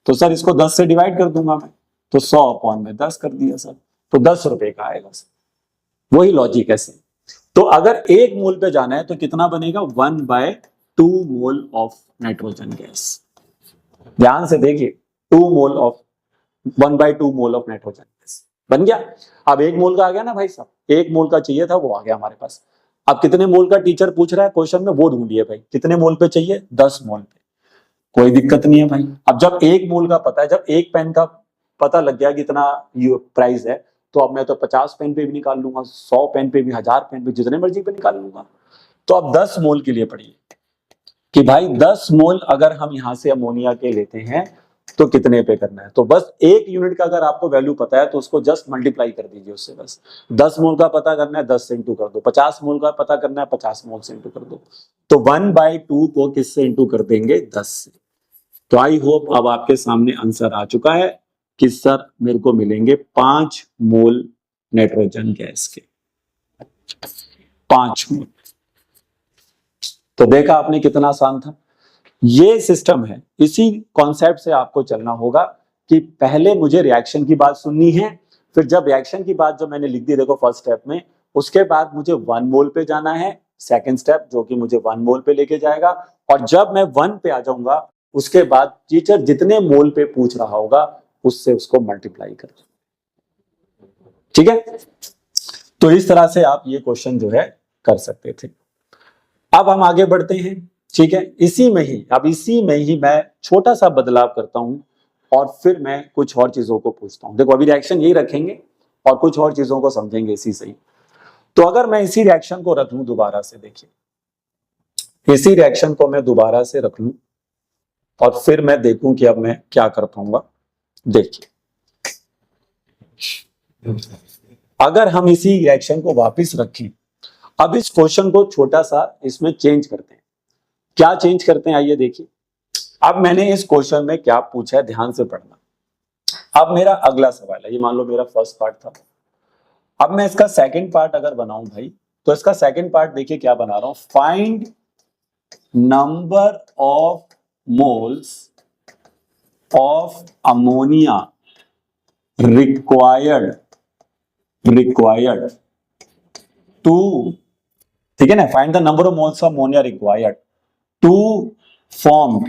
तो सर इसको 10 से डिवाइड कर दूंगा मैं, तो 100 अपॉन में 10 कर दिया सर, तो 10 रुपए का आएगा सर। वही लॉजिक है सेम। तो अगर 1 मोल पे जाना है तो कितना बनेगा, 1/2 मोल ऑफ नाइट्रोजन गैस। ध्यान से देखिए, 1/2 मोल ऑफ नाइट्रोजन गैस बन गया। अब 1 मोल का आ गया ना भाई साहब, 1 मोल का चाहिए था वो आ गया हमारे पास। अब कितने मोल का टीचर पूछ रहा है क्वेश्चन में, वो ढूंढिए भाई, कितने मोल पे चाहिए, 10 मोल पे। कोई दिक्कत नहीं है भाई। अब जब 1 मोल का पता है, जब एक पेन का पता लग गया कितना प्राइस है, तो अब मैं तो 50 पेन पे भी निकाल लूंगा, 100 पेन पे भी, 1000 पेन पे, जितने मर्जी पे निकाल लूंगा। तो अब 10 मोल के लिए पढ़िए कि भाई 10 मोल अगर हम यहां से अमोनिया के लेते हैं तो कितने पे करना है। तो बस 1 यूनिट का अगर आपको वैल्यू पता है तो उसको जस्ट मल्टीप्लाई कर दीजिए उससे। बस 10 मोल का पता करना है 10 से इंटू कर दो, 50 मोल का पता करना है 50 मोल से इंटू कर दो। तो 1/2 को किससे इंटू कर देंगे, 10 से। तो आई होप अब आपके सामने आंसर आ चुका है कि सर मेरे को मिलेंगे 5 मोल नाइट्रोजन गैस के, 5 मोल। तो देखा आपने कितना आसान था। ये सिस्टम है, इसी कॉन्सेप्ट से आपको चलना होगा कि पहले मुझे रिएक्शन की बात सुननी है, फिर जब रिएक्शन की बात जो मैंने लिख दी देखो फर्स्ट स्टेप में, उसके बाद मुझे 1 मोल पे जाना है, सेकंड स्टेप जो कि मुझे 1 मोल पे लेके जाएगा। और जब मैं 1 पे आ जाऊंगा उसके बाद टीचर जितने मोल पे पूछ रहा होगा उससे उसको मल्टीप्लाई कर, ठीक है। तो इस तरह से आप ये क्वेश्चन जो है कर सकते थे। अब हम आगे बढ़ते हैं, ठीक है। इसी में ही मैं छोटा सा बदलाव करता हूं और फिर मैं कुछ और चीजों को पूछता हूं। देखो अभी रिएक्शन यही रखेंगे और कुछ और चीजों को समझेंगे इसी से ही। तो अगर मैं इसी रिएक्शन को रख लूं दोबारा से, देखिए इसी रिएक्शन को मैं दोबारा से रख लूं और फिर मैं देखूं कि अब मैं क्या कर पाऊंगा। देखिए अगर हम इसी रिएक्शन को वापस रखें, अब इस क्वेश्चन को छोटा सा इसमें चेंज करते हैं। क्या चेंज करते हैं आइए देखिए। अब मैंने इस क्वेश्चन में क्या पूछा है, ध्यान से पढ़ना। अब मेरा अगला सवाल है, ये मान लो मेरा फर्स्ट पार्ट था। अब मैं इसका सेकंड पार्ट अगर बनाऊं भाई, तो इसका सेकंड पार्ट देखिए क्या बना रहा हूं, find number of moles of ammonia required to, ठीक है ना, find the number of moles of ammonia required to form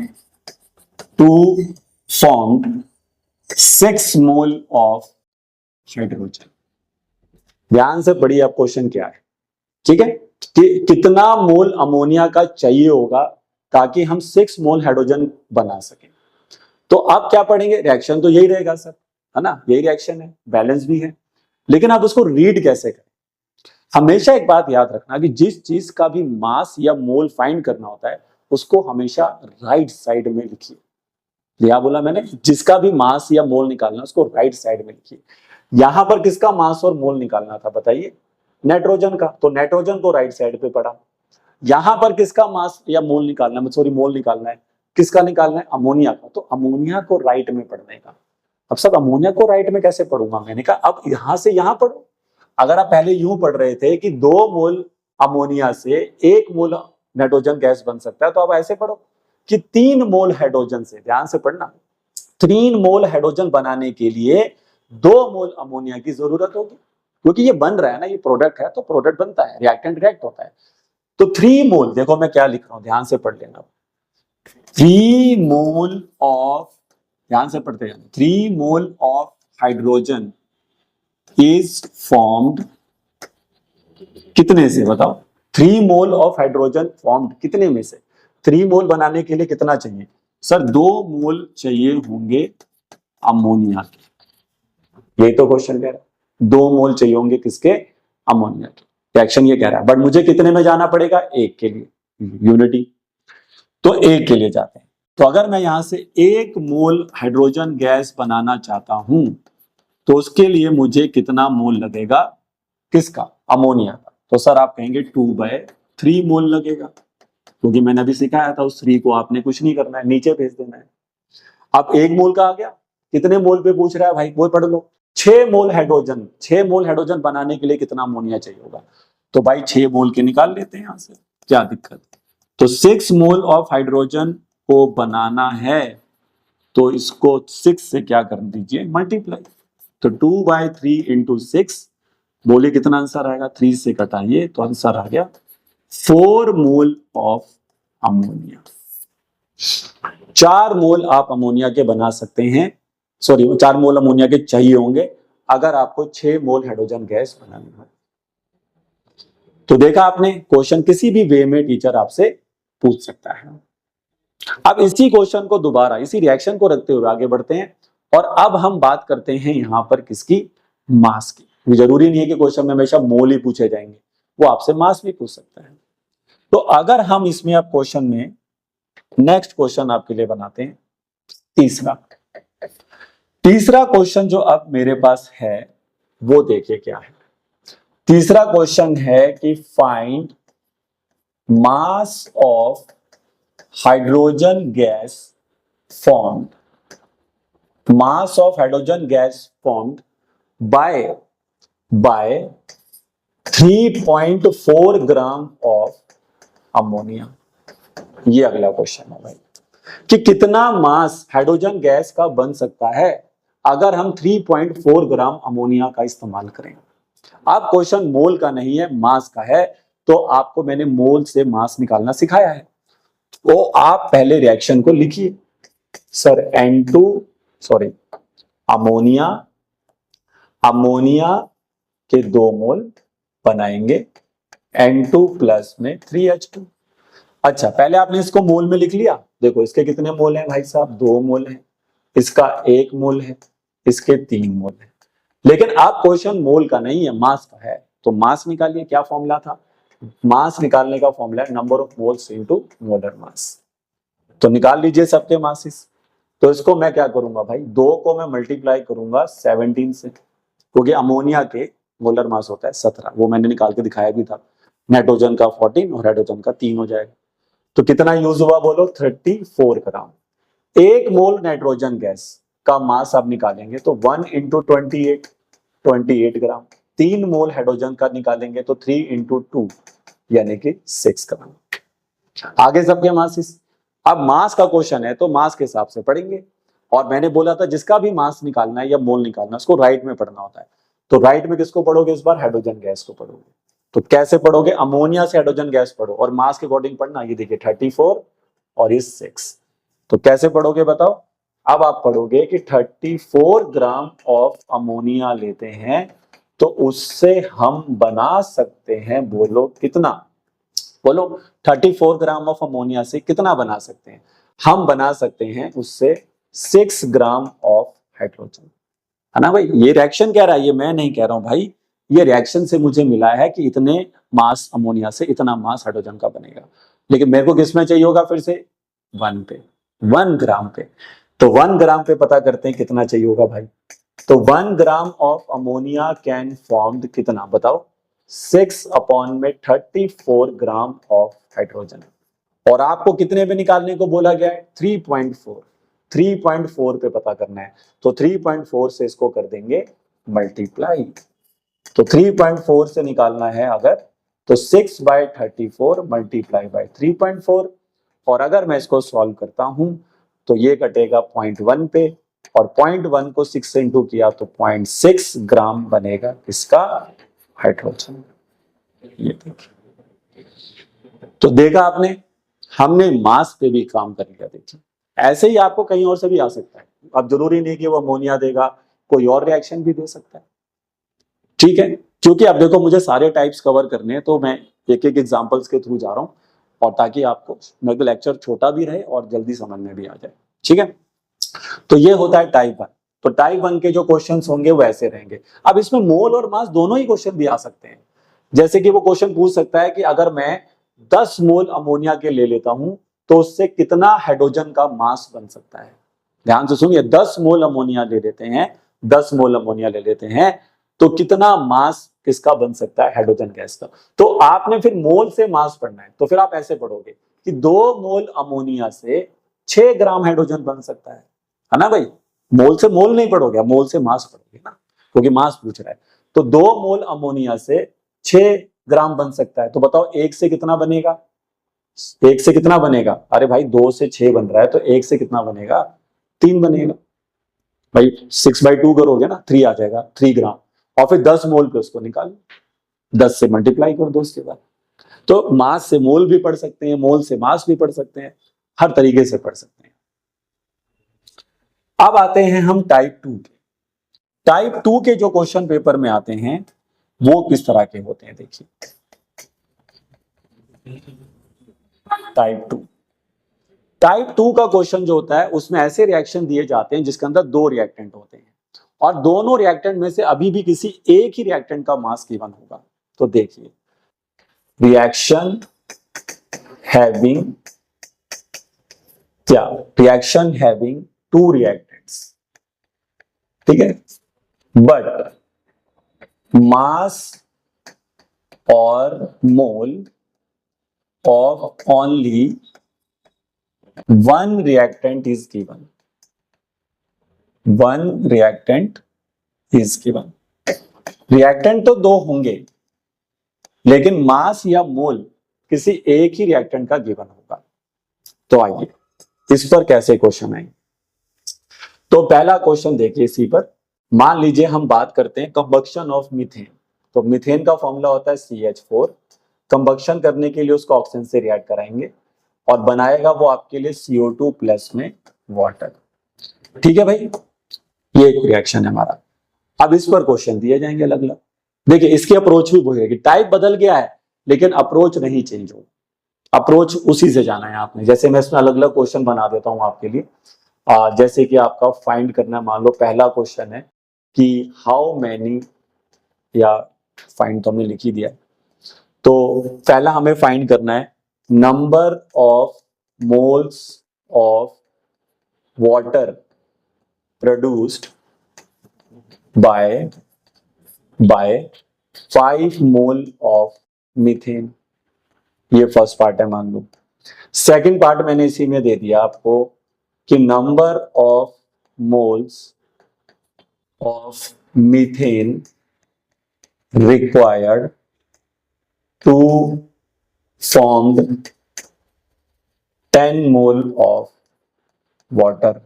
6 mole of hydrogen. ध्यान से पढ़िए अब क्वेश्चन क्या है, ठीक है। कितना मोल अमोनिया का चाहिए होगा ताकि हम 6 मोल हाइड्रोजन बना सकें। तो अब क्या पढ़ेंगे, रिएक्शन तो यही रहेगा सर, है ना, यही रिएक्शन है, बैलेंस भी है, लेकिन आप उसको रीड कैसे करें। हमेशा एक बात याद रखना कि जिस चीज का भी मास या मोल फाइंड करना होता है उसको हमेशा राइट साइड में लिखिए। क्या बोला मैंने, जिसका भी मास या मोल निकालना उसको राइट साइड में लिखिए। यहां पर किसका मास और मोल निकालना था बताइए, नाइट्रोजन का, तो नाइट्रोजन को राइट साइड पे पढ़ा। यहां पर किसका मास या मोल निकालना है, सॉरी मोल निकालना है, किसका निकालना है, अमोनिया का, तो अमोनिया को राइट में पढ़ने का। अब सब अमोनिया को राइट में कैसे पढ़ूंगा, मैंने कहा अब यहां से यहां पढ़ो। अगर आप पहले यूं पढ़ रहे थे कि 2 मोल अमोनिया से 1 मोल नाइट्रोजन गैस बन सकता है, तो अब ऐसे पढ़ो कि 3 मोल हाइड्रोजन से, ध्यान से पढ़ना, 3 मोल हाइड्रोजन बनाने के लिए 2 मोल अमोनिया की जरूरत होगी, क्योंकि ये बन रहा है ना, ये प्रोडक्ट है तो प्रोडक्ट बनता है, रिएक्टेंट रिएक्ट होता है। तो 3 मोल, देखो मैं क्या लिख रहा हूं, ध्यान से पढ़ लेना, 3 मोल ऑफ, ध्यान से पढ़ते जाना, 3 मोल ऑफ हाइड्रोजन इज फॉर्म्ड, कितने से बताओ, 3 मोल ऑफ हाइड्रोजन फॉर्म्ड कितने में से, 3 मोल बनाने के लिए कितना चाहिए सर, 2 मोल चाहिए होंगे अमोनिया के। यही तो क्वेश्चन कह रहा है, 2 मोल चाहिए होंगे किसके, अमोनिया के। रिएक्शन ये कह रहा है, बट मुझे कितने में जाना पड़ेगा, 1 के लिए, यूनिटी, तो 1 के लिए जाते हैं। तो अगर मैं यहां से 1 मोल हाइड्रोजन गैस बनाना चाहता हूं तो उसके लिए मुझे कितना मोल लगेगा, किसका, अमोनिया का। तो सर आप कहेंगे 2/3 मोल लगेगा। क्योंकि मैंने अभी सिखाया था उस 3 को आपने कुछ नहीं करना है, नीचे भेज देना है। अब 1 मोल का आ गया, कितने मोल पे पूछ रहा है भाई वो पढ़ लो। 6 मोल हाइड्रोजन, 6 मोल हाइड्रोजन बनाने के लिए कितना अमोनिया चाहिए होगा, तो भाई 6 मोल के निकाल लेते हैं यहां से, क्या दिक्कत है। तो 6 मोल ऑफ हाइड्रोजन को बनाना है तो इसको 6 से क्या कर दीजिए, मल्टीप्लाई। तो 2/3 इंटू 6, बोले कितना आंसर आएगा, 3 से कटाइए तो आंसर आ गया 4 मोल ऑफ अमोनिया। 4 मोल आप अमोनिया के बना सकते हैं, सॉरी 4 मोल अमोनिया के चाहिए होंगे अगर आपको 6 मोल हाइड्रोजन गैस बनानी है। तो देखा आपने, क्वेश्चन किसी भी वे में टीचर आपसे पूछ सकता है। अब इसी क्वेश्चन को दोबारा इसी रिएक्शन को रखते हुए आगे बढ़ते हैं और अब हम बात करते हैं यहां पर किसकी, मास की। जरूरी नहीं है कि क्वेश्चन में हमेशा मोल ही पूछे जाएंगे, वो आपसे मास भी पूछ सकता है। तो अगर हम इसमें अब क्वेश्चन में नेक्स्ट क्वेश्चन आपके लिए बनाते हैं, तीसरा क्वेश्चन जो अब मेरे पास है वो देखिए क्या है। तीसरा क्वेश्चन है कि find mass of hydrogen gas formed, mass of hydrogen gas formed by 3.4 gram of ammonia. ये अगला क्वेश्चन है भाई कि कितना मास हाइड्रोजन गैस का बन सकता है अगर हम 3.4 ग्राम अमोनिया का इस्तेमाल करें। अब क्वेश्चन मोल का नहीं है, मास का है, तो आपको मैंने मोल से मास निकालना सिखाया है। तो आप पहले रिएक्शन को लिखिए, सर अमोनिया के 2 मोल बनाएंगे, N2 प्लस में 3H2। अच्छा, पहले आपने इसको मोल में लिख लिया। देखो इसके कितने मोल हैं भाई साहब, 2 मोल हैं, इसका 1 मोल है, इसके 3 मोल है। लेकिन आप क्वेश्चन मोल का नहीं है, मास का है, तो मास निकालिए। क्या फॉर्मूला था, मास निकालने का फॉर्मूला है number of moles into molar mass. तो निकाल लीजिए सबके मासेस। तो इसको मैं क्या करूंगा भाई, 2 को मैं मल्टीप्लाई करूंगा 17 से, क्योंकि अमोनिया के मोलर मास होता है 17, वो मैंने निकाल के दिखाया भी था। नाइट्रोजन का 14 और हाइड्रोजन का 3 हो जाएगा। तो कितना यूज हुआ बोलो, 34 ग्राम। 1 मोल नाइट्रोजन गैस का मास आप निकालेंगे तो 1 इंटू 28 ग्राम। 3 मोल हाइड्रोजन का निकालेंगे तो 3 इंटू 2 यानी कि 6 ग्राम। आगे सबके मासेस। अब मास का क्वेश्चन है तो मास के हिसाब से पढ़ेंगे। और मैंने बोला था जिसका भी मास निकालना है या मोल निकालना है उसको राइट में पढ़ना होता है। तो राइट में किसको पढ़ोगे, इस बार हाइड्रोजन गैस को पढ़ोगे। तो कैसे पढ़ोगे, अमोनिया से हाइड्रोजन गैस पढ़ो और मास के अकॉर्डिंग पढ़ना। ये देखिए 34 और ये 6। तो कैसे पढ़ोगे बताओ। अब आप पढ़ोगे कि 34 ग्राम ऑफ अमोनिया लेते हैं तो उससे हम बना सकते हैं, बोलो कितना, बोलो 34 ग्राम ऑफ अमोनिया से कितना बना सकते हैं। हम बना सकते हैं उससे 6 ग्राम ऑफ हाइड्रोजन, है ना भाई। ये रिएक्शन कह रहा है, ये मैं नहीं कह रहा हूं भाई, ये रिएक्शन से मुझे मिला है कि इतने मास अमोनिया से इतना मास हाइड्रोजन का बनेगा। लेकिन मेरे को किसमें चाहिए होगा, फिर से 1 ग्राम पे। तो 1 ग्राम पे पता करते हैं कितना चाहिए होगा भाई। तो 1 gram of ammonia can formed कितना बताओ, 6 अपॉन में 34 ग्राम ऑफ हाइड्रोजन। और आपको कितने पे निकालने को बोला गया है, 3.4 पे पता करना है। तो 3.4 से इसको कर देंगे मल्टीप्लाई। तो 3.4 से निकालना है अगर, तो 6/34 मल्टीप्लाई बाय 3.4। और अगर मैं इसको सॉल्व करता हूं तो ये कटेगा 0.1 पे, और 0.1 को 6 से इंटू किया तो 0.6 ग्राम बनेगा इसका हाइड्रोजन। ये देखिए, तो देखा आपने, हमने मास पे भी काम कर लिया। देखिए ऐसे ही आपको कहीं और से भी आ सकता है। अब जरूरी नहीं कि वो अमोनिया देगा, कोई और रिएक्शन भी दे सकता है, ठीक है। क्योंकि अब देखो मुझे सारे टाइप्स कवर करने हैं तो मैं एक एक एग्जांपल्स के थ्रू जा रहा हूं, और ताकि आपको मेरा लेक्चर छोटा भी रहे और जल्दी समझ में भी आ जाए, ठीक है। तो ये होता है टाइप 1। तो टाइप 1 के जो क्वेश्चंस होंगे वो ऐसे रहेंगे। अब इसमें मोल और मास दोनों ही क्वेश्चन भी आ सकते हैं। जैसे कि वो क्वेश्चन पूछ सकता है कि अगर मैं 10 मोल अमोनिया के ले लेता हूं तो उससे कितना हाइड्रोजन का मास बन सकता है। ध्यान से सुनिए, 10 मोल अमोनिया ले लेते हैं, 10 मोल अमोनिया ले लेते हैं तो कितना मास किसका बन सकता है, हाइड्रोजन गैस का। तो आपने फिर मोल से मास पढ़ना है, तो फिर आप ऐसे पढ़ोगे कि 2 मोल अमोनिया से 6 ग्राम हाइड्रोजन बन सकता है ना भाई। मोल से मोल नहीं पढ़ोगे, मोल से मास पढ़ोगे ना, क्योंकि मास पूछ रहा है। तो 2 मोल अमोनिया से 6 ग्राम बन सकता है। तो बताओ 1 से कितना बनेगा, 1 से कितना बनेगा, अरे भाई 2 से 6 बन रहा है तो 1 से कितना बनेगा, 3 बनेगा भाई। 6/2 करोगे ना 3 आ जाएगा, 3 ग्राम। और फिर 10 मोल पे उसको निकालो, 10 से मल्टीप्लाई कर दो उसके बाद। तो मास से मोल भी पढ़ सकते हैं, मोल से मास भी पढ़ सकते हैं, हर तरीके से पढ़ सकते हैं। अब आते हैं हम टाइप 2 के। टाइप 2 के जो क्वेश्चन पेपर में आते हैं वो किस तरह के होते हैं, देखिए। टाइप 2 का क्वेश्चन जो होता है उसमें ऐसे रिएक्शन दिए जाते हैं जिसके अंदर 2 रिएक्टेंट होते हैं और दोनों रिएक्टेंट में से अभी भी किसी एक ही रिएक्टेंट का मास गिवन होगा। तो देखिए, रिएक्शन हैविंग टू रिएक्टेंट्स, ठीक है, बट मास और मोल of only one reactant is given. Reactant तो 2 होंगे लेकिन मास या मोल किसी एक ही रिएक्टेंट का गिवन होगा। तो आइए इस पर कैसे क्वेश्चन आएंगे। तो पहला क्वेश्चन देखिए इसी पर। मान लीजिए हम बात करते हैं कंबक्शन ऑफ मीथेन। तो मीथेन का फॉर्मूला होता है CH4। कंबक्शन करने के लिए उसको ऑक्सीजन से रिएक्ट कराएंगे और बनाएगा वो आपके लिए CO2 प्लस में वाटर। ठीक है भाई, ये एक रिएक्शन है हमारा। अब इस पर क्वेश्चन दिए जाएंगे अलग अलग। देखिए इसकी अप्रोच भी वही है कि टाइप बदल गया है लेकिन अप्रोच नहीं चेंज हो, अप्रोच उसी से जाना है आपने। जैसे मैं इसमें अलग अलग क्वेश्चन बना देता हूं आपके लिए। जैसे कि आपका फाइंड करना, मान लो पहला क्वेश्चन है कि हाउ मैनी, या फाइंड तो हमने लिख ही दिया। तो पहला हमें फाइंड करना है number of moles of water produced by 5 mole of methane. ये फर्स्ट पार्ट है मान लो। सेकंड पार्ट मैंने इसी में दे दिया आपको कि number of moles of methane required to form 10 mole of water.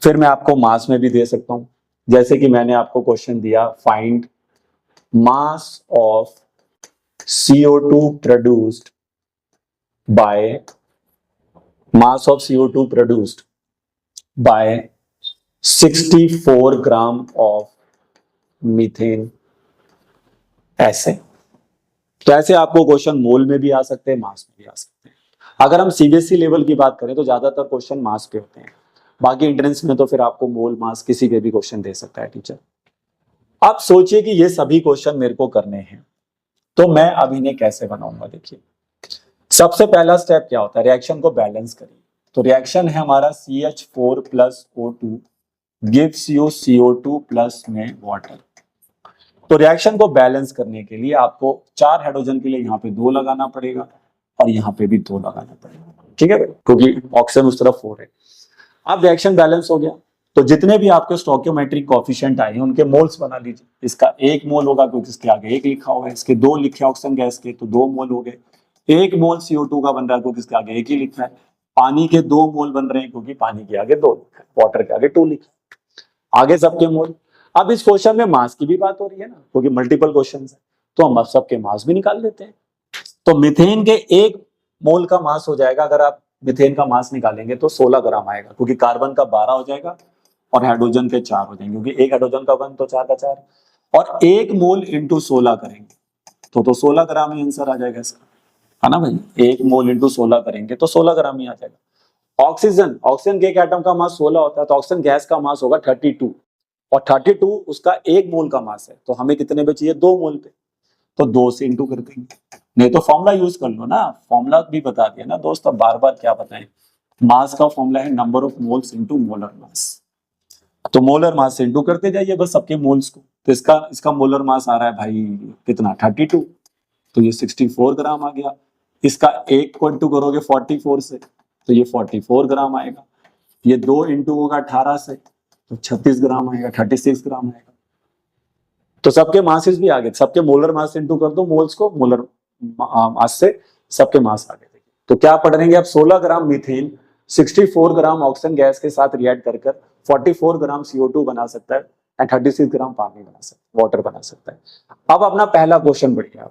फिर मैं आपको मास में भी दे सकता हूं, जैसे कि मैंने आपको क्वेश्चन दिया find mass of CO2 produced by 64 gram of methane. ऐसे तो ऐसे आपको क्वेश्चन मोल में भी आ सकते हैं, मास में भी आ सकते हैं। अगर हम CBSE लेवल की बात करें तो ज्यादातर क्वेश्चन मास पे होते हैं, बाकी एंट्रेंस में तो फिर आपको मोल मास किसी पे भी क्वेश्चन दे सकता है टीचर। अब सोचिए कि ये सभी क्वेश्चन मेरे को करने हैं, तो मैं अब इन्हें कैसे बनाऊंगा। देखिए सबसे पहला स्टेप क्या होता है, रिएक्शन को बैलेंस करिए। तो रिएक्शन है हमारा CH4 plus O2 gives you CO2 plus में वाटर। तो रिएक्शन को बैलेंस करने के लिए आपको 4 हाइड्रोजन के लिए यहाँ पे 2 लगाना पड़ेगा और यहाँ पे भी 2 लगाना पड़ेगा, ठीक है भाई, क्योंकि ऑक्सीजन उस तरफ 4 है। अब रिएक्शन बैलेंस हो गया तो जितने भी आपके स्टोइकियोमेट्रिक कोएफिशिएंट आए हैं उनके मोल्स बना लीजिए। इसका 1 मोल होगा क्योंकि इसके आगे 1 लिखा हुआ है, इसके 2 लिखे ऑक्सीजन गैस के तो 2 मोल हो गए। 1 मोल CO2 का बन रहा है क्योंकि इसके आगे 1 ही लिखा है। पानी के 2 मोल बन रहे हैं क्योंकि पानी के आगे 2 लिखा है, वाटर के आगे 2 लिखा है, आगे सबके मोल। अब इस क्वेश्चन में मास की भी बात हो रही है ना, क्योंकि मल्टीपल क्वेश्चन है तो हम सबके मास भी निकाल लेते हैं। तो मीथेन के 1 मोल का मास हो जाएगा, अगर आप मीथेन का मास निकालेंगे तो 16 ग्राम आएगा, क्योंकि कार्बन का 12 हो जाएगा और हाइड्रोजन के 4 हो जाएंगे, क्योंकि 1 हाइड्रोजन का 1 तो 4 का 4, और 1 मोल इंटू 16 करेंगे तो 16 ग्राम ही आंसर आ जाएगा इसका, है ना भाई। 1 मोल इंटू 16 करेंगे तो 16 ग्राम ही आ जाएगा। ऑक्सीजन के एक एटम का मास 16 होता है तो ऑक्सीजन गैस का मास होगा 32 और 32 उसका 1 मोल का मास है, तो हमें कितने पे चाहिए, 2 मोल पे, तो 2 से इंटू कर देंगे। नहीं तो फॉर्मूला यूज कर लो ना, फॉर्मूला भी बता दिया ना दोस्त, अब बार बार क्या बताएं। मास का फॉर्मूला है number of moles into molar mass. तो मोलर मास से इंटू करते जाइए बस सबके मोल्स को। तो इसका मोलर मास आ रहा है भाई कितना, 32, तो ये 64 ग्राम आ गया। इसका 1 को इंटू करोगे 44 से तो ये 44 ग्राम आएगा, ये 2 इंटू होगा 18 से तो 36 ग्राम आएगा, 36 ग्राम आएगा। तो सबके मासेस भी आ गए, सबके मोलर मास इंटू कर दो मोल्स को, मोलर मास से सबके मास आ गए। तो क्या पढ़ रहे हैं आप, 16 ग्राम मीथेन 64 ग्राम ऑक्सीजन गैस के साथ रिएक्ट कर 44 ग्राम CO2 बना सकता है एंड 36 ग्राम पानी बना सकता है, वाटर बना सकता है। अब अपना पहला क्वेश्चन बढ़िया,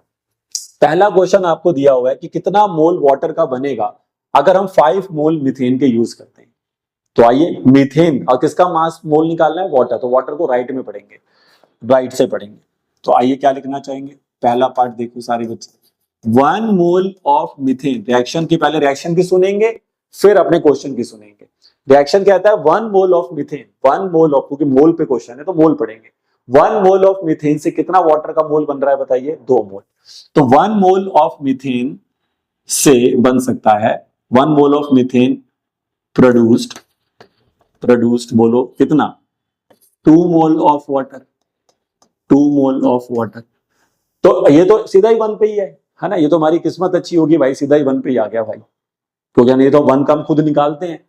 पहला क्वेश्चन आपको दिया हुआ है कि कितना मोल वाटर का बनेगा अगर हम 5 मोल मीथेन के यूज करते हैं। तो आइए मीथेन और किसका मास मोल निकालना है, वाटर, तो वाटर को राइट में पढ़ेंगे, राइट से पढ़ेंगे। तो आइए क्या लिखना चाहेंगे, पहला पार्ट देखो सारे बच्चे, 1 मोल ऑफ मीथेन, रिएक्शन की पहले रिएक्शन की सुनेंगे फिर अपने क्वेश्चन की सुनेंगे। रिएक्शन कहता है 1 mole of methane, 1 mole of, क्योंकि मोल पे क्वेश्चन है तो मोल पढ़ेंगे। 1 मोल ऑफ मीथेन से कितना वाटर का मोल बन रहा है बताइए, 2 मोल। तो 1 मोल ऑफ मीथेन से बन सकता है, 1 मोल ऑफ मीथेन प्रोड्यूस्ड बोलो कितना, 2 मोल of water, 2 mole of water. तो ये तो सीधा ही 1 पे ही है ना, ये तो हमारी किस्मत अच्छी होगी भाई, सीधा ही 1 पे ही आ गया भाई, क्योंकि नहीं तो 1 का हम खुद निकालते हैं।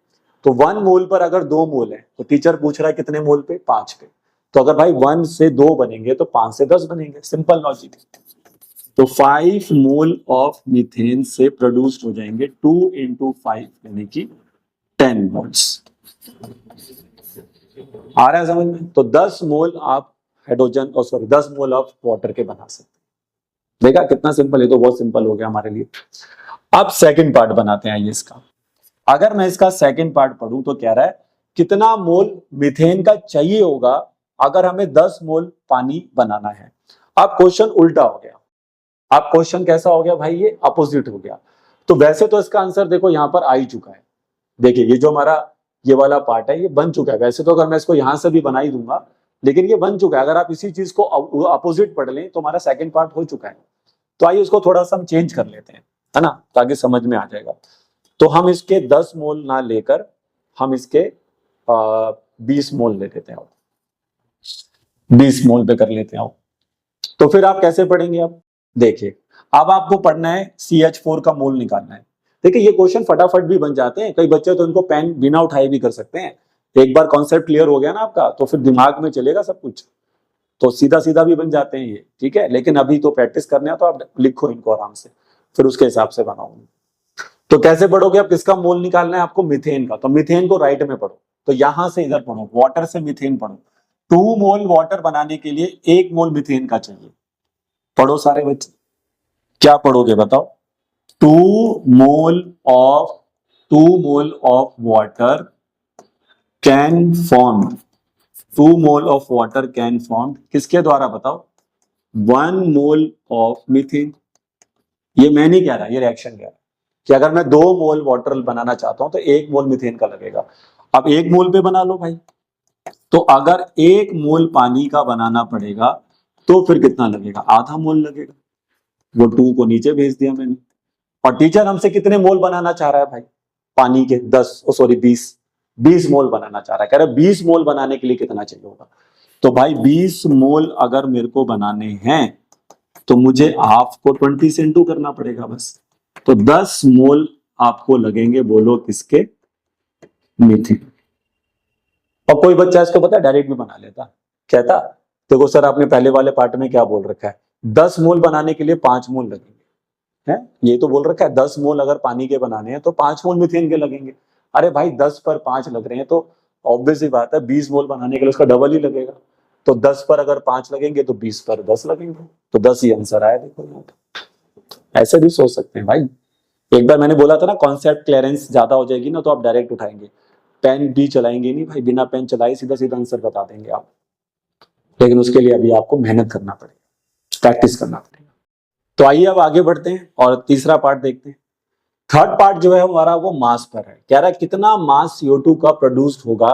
तो 1 मोल पर अगर 2 मोल है तो टीचर पूछ रहा है कितने मोल पे, 5 पे। तो अगर भाई 1 से 2 बनेंगे तो 5 से 10 बनेंगे, सिंपल लॉजिक। तो 5 मोल ऑफ मीथेन से प्रोड्यूस्ड हो जाएंगे 2 इंटू 5 यानी कि 10 मोल्स। आ रहा है समझ में? तो 10 मोल आप हाइड्रोजन और सॉरी 10 मोल ऑफ वाटर के बना सकते हैं। देखा कितना सिंपल है, तो बहुत सिंपल हो गया हमारे लिए। अब सेकंड पार्ट बनाते हैं ये इसका। अगर मैं इसका सेकंड पार्ट पढ़ूं तो कह रहा है कितना मोल मीथेन का चाहिए होगा अगर हमें 10 मोल पानी बनाना है। अब क्वेश्चन उल्टा हो गया, अब क्वेश्चन कैसा हो गया भाई, ये अपोजिट हो गया। तो वैसे तो इसका आंसर देखो यहां पर आ ही चुका है, देखिए ये जो हमारा ये वाला पार्ट है ये बन चुका है। वैसे तो अगर मैं इसको यहां से भी बना ही दूंगा लेकिन ये बन चुका है। अगर आप इसी चीज को अपोजिट पढ़ लें तो हमारा सेकंड पार्ट हो चुका है। तो आइए इसको थोड़ा सा हम चेंज कर लेते हैं, है ना, ताकि समझ में आ जाएगा। तो हम इसके 10 मोल ना लेकर हम इसके 20 मोल ले लेते हैं, 20 मोल पे कर लेते हैं। तो फिर आप कैसे पढ़ेंगे, अब देखिए अब आपको पढ़ना है CH4 का मोल निकालना है। देखिए ये क्वेश्चन फटाफट भी बन जाते हैं, कई बच्चे तो इनको पेन बिना उठाए भी कर सकते हैं। एक बार कॉन्सेप्ट क्लियर हो गया ना आपका तो फिर दिमाग में चलेगा सब कुछ, तो सीधा सीधा भी बन जाते हैं ये, ठीक है। लेकिन अभी तो प्रैक्टिस करने है तो आप लिखो इनको आराम से, फिर उसके हिसाब से बनाओ। तो कैसे पढ़ोगे, अब किसका मोल निकालना है आपको, मीथेन का। तो मीथेन को राइट में पढ़ो, तो यहां से इधर पढ़ो, वाटर से मीथेन पढ़ो। 2 मोल वाटर बनाने के लिए 1 मोल मीथेन का चाहिए। पढ़ो सारे बच्चे, क्या पढ़ोगे बताओ, 2 मोल of water can form, 2 mole of water can form किसके द्वारा बताओ, 1 मोल ऑफ मीथेन। ये मैं नहीं कह रहा, ये रिएक्शन कह रहा है कि अगर मैं 2 मोल वाटर बनाना चाहता हूं तो 1 मोल मीथेन का लगेगा। अब 1 मोल पे बना लो भाई, तो अगर 1 मोल पानी का बनाना पड़ेगा तो फिर कितना लगेगा, आधा मोल लगेगा। वो 2 को नीचे भेज दिया मैंने। और टीचर हमसे कितने मोल बनाना चाह रहा है भाई, पानी के 20 मोल बनाना चाह रहा है। कह रहा है 20 मोल बनाने के लिए कितना चाहिए होगा। तो भाई 20 मोल अगर मेरे को बनाने हैं तो मुझे हाफ को 20 से इंटू करना पड़ेगा बस। तो 10 मोल आपको लगेंगे, बोलो किसके, मीथेन। और कोई बच्चा इसको पता है डायरेक्ट भी बना लेता, कहता देखो सर आपने पहले वाले पार्ट में क्या बोल रखा है, 10 मोल बनाने के लिए 5 मोल लगेंगे, है ये तो बोल रखा है 10 मोल अगर पानी के बनाने हैं तो 5 मोल मीथेन के लगेंगे। अरे भाई 10 पर 5 लग रहे हैं तो ऑब्वियस ही बात है 20 मोल बनाने के लिए उसका डबल ही लगेगा। तो 10 पर अगर 5 लगेंगे तो 20 पर 10 लगेंगे, तो 10 ही आंसर आया। देखो यहाँ पे ऐसे भी सोच सकते हैं भाई। एक बार मैंने बोला था ना कॉन्सेप्ट क्लियरेंस ज्यादा हो जाएगी ना तो आप डायरेक्ट उठाएंगे, पेन भी चलाएंगे नहीं भाई, बिना पेन चलाए सीधा सीधा आंसर बता देंगे आप। लेकिन उसके लिए अभी आपको मेहनत करना पड़ेगा, प्रैक्टिस करना पड़ेगा। तो आइए अब आगे बढ़ते हैं और तीसरा पार्ट देखते हैं। थर्ड पार्ट जो है हमारा वो मास पर है। कह रहा है कितना मास CO2 का प्रोड्यूस्ड होगा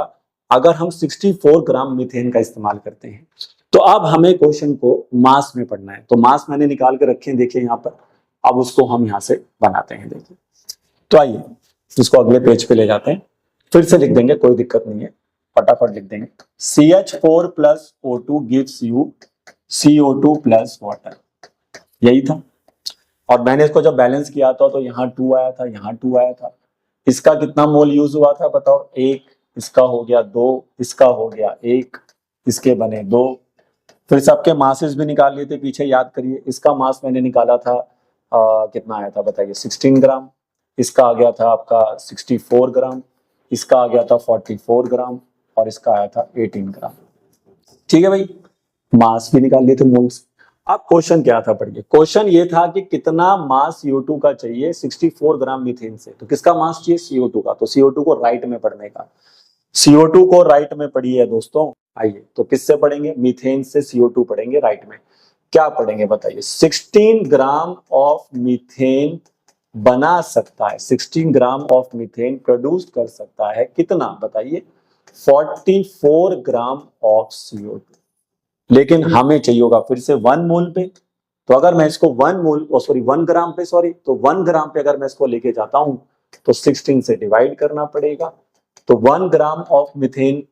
अगर हम 64 ग्राम मीथेन का इस्तेमाल करते हैं। तो अब हमें क्वेश्चन को मास में पढ़ना है। तो मास मैंने निकाल के रखे हैं, देखिए यहाँ पर। अब उसको हम यहाँ से बनाते हैं, देखिए। तो आइए इसको अगले पेज पे ले जाते हैं, फिर से लिख देंगे, कोई दिक्कत नहीं है, फटाफट लिख देंगे। CH4 plus O2 gives you CO2 plus water, यही था। और मैंने इसको जब बैलेंस किया था तो यहाँ 2 आया था, यहाँ 2 आया था। इसका कितना मोल यूज हुआ था बताओ? 1, इसका हो गया 2, इसका हो गया 1, इसके बने 2। फिर सबके मासेस भी निकाल लिए थे पीछे, याद करिए। इसका मास मैंने निकाला था कितना आया था बताइए? 16 ग्राम। इसका आ गया था आपका 64 ग्राम, इसका आ गया था 44 ग्राम, और इसका आया था 18 ग्राम। ठीक है भाई, मास भी निकाल लिए थे, मोल्स। अब क्वेश्चन क्या था पढ़िए। क्वेश्चन ये था कि कितना मास CO2 का चाहिए 64 ग्राम मीथेन से। तो किसका मास चाहिए? CO2 का। तो CO2 को राइट में पढ़ने का। CO2 को राइट में पढ़िए दोस्तों। आइए, तो किससे पढ़ेंगे? मीथेन से CO2 पढ़ेंगे राइट में। क्या पढ़ेंगे बताइए? 16 ग्राम ऑफ मीथेन बना सकता है, 16 ग्राम ऑफ मीथेन प्रोड्यूस कर सकता है कितना बताइए? 44 ग्राम ऑफ CO2। लेकिन हमें चाहिए होगा फिर से 1 मोल पे। तो अगर मैं इसको 1 ग्राम पे, तो 1 ग्राम पे अगर मैं इसको लेके जाता हूं तो 16 से डिवाइड करना पड़ेगा। तो 1 ग्राम ऑफ मीथेन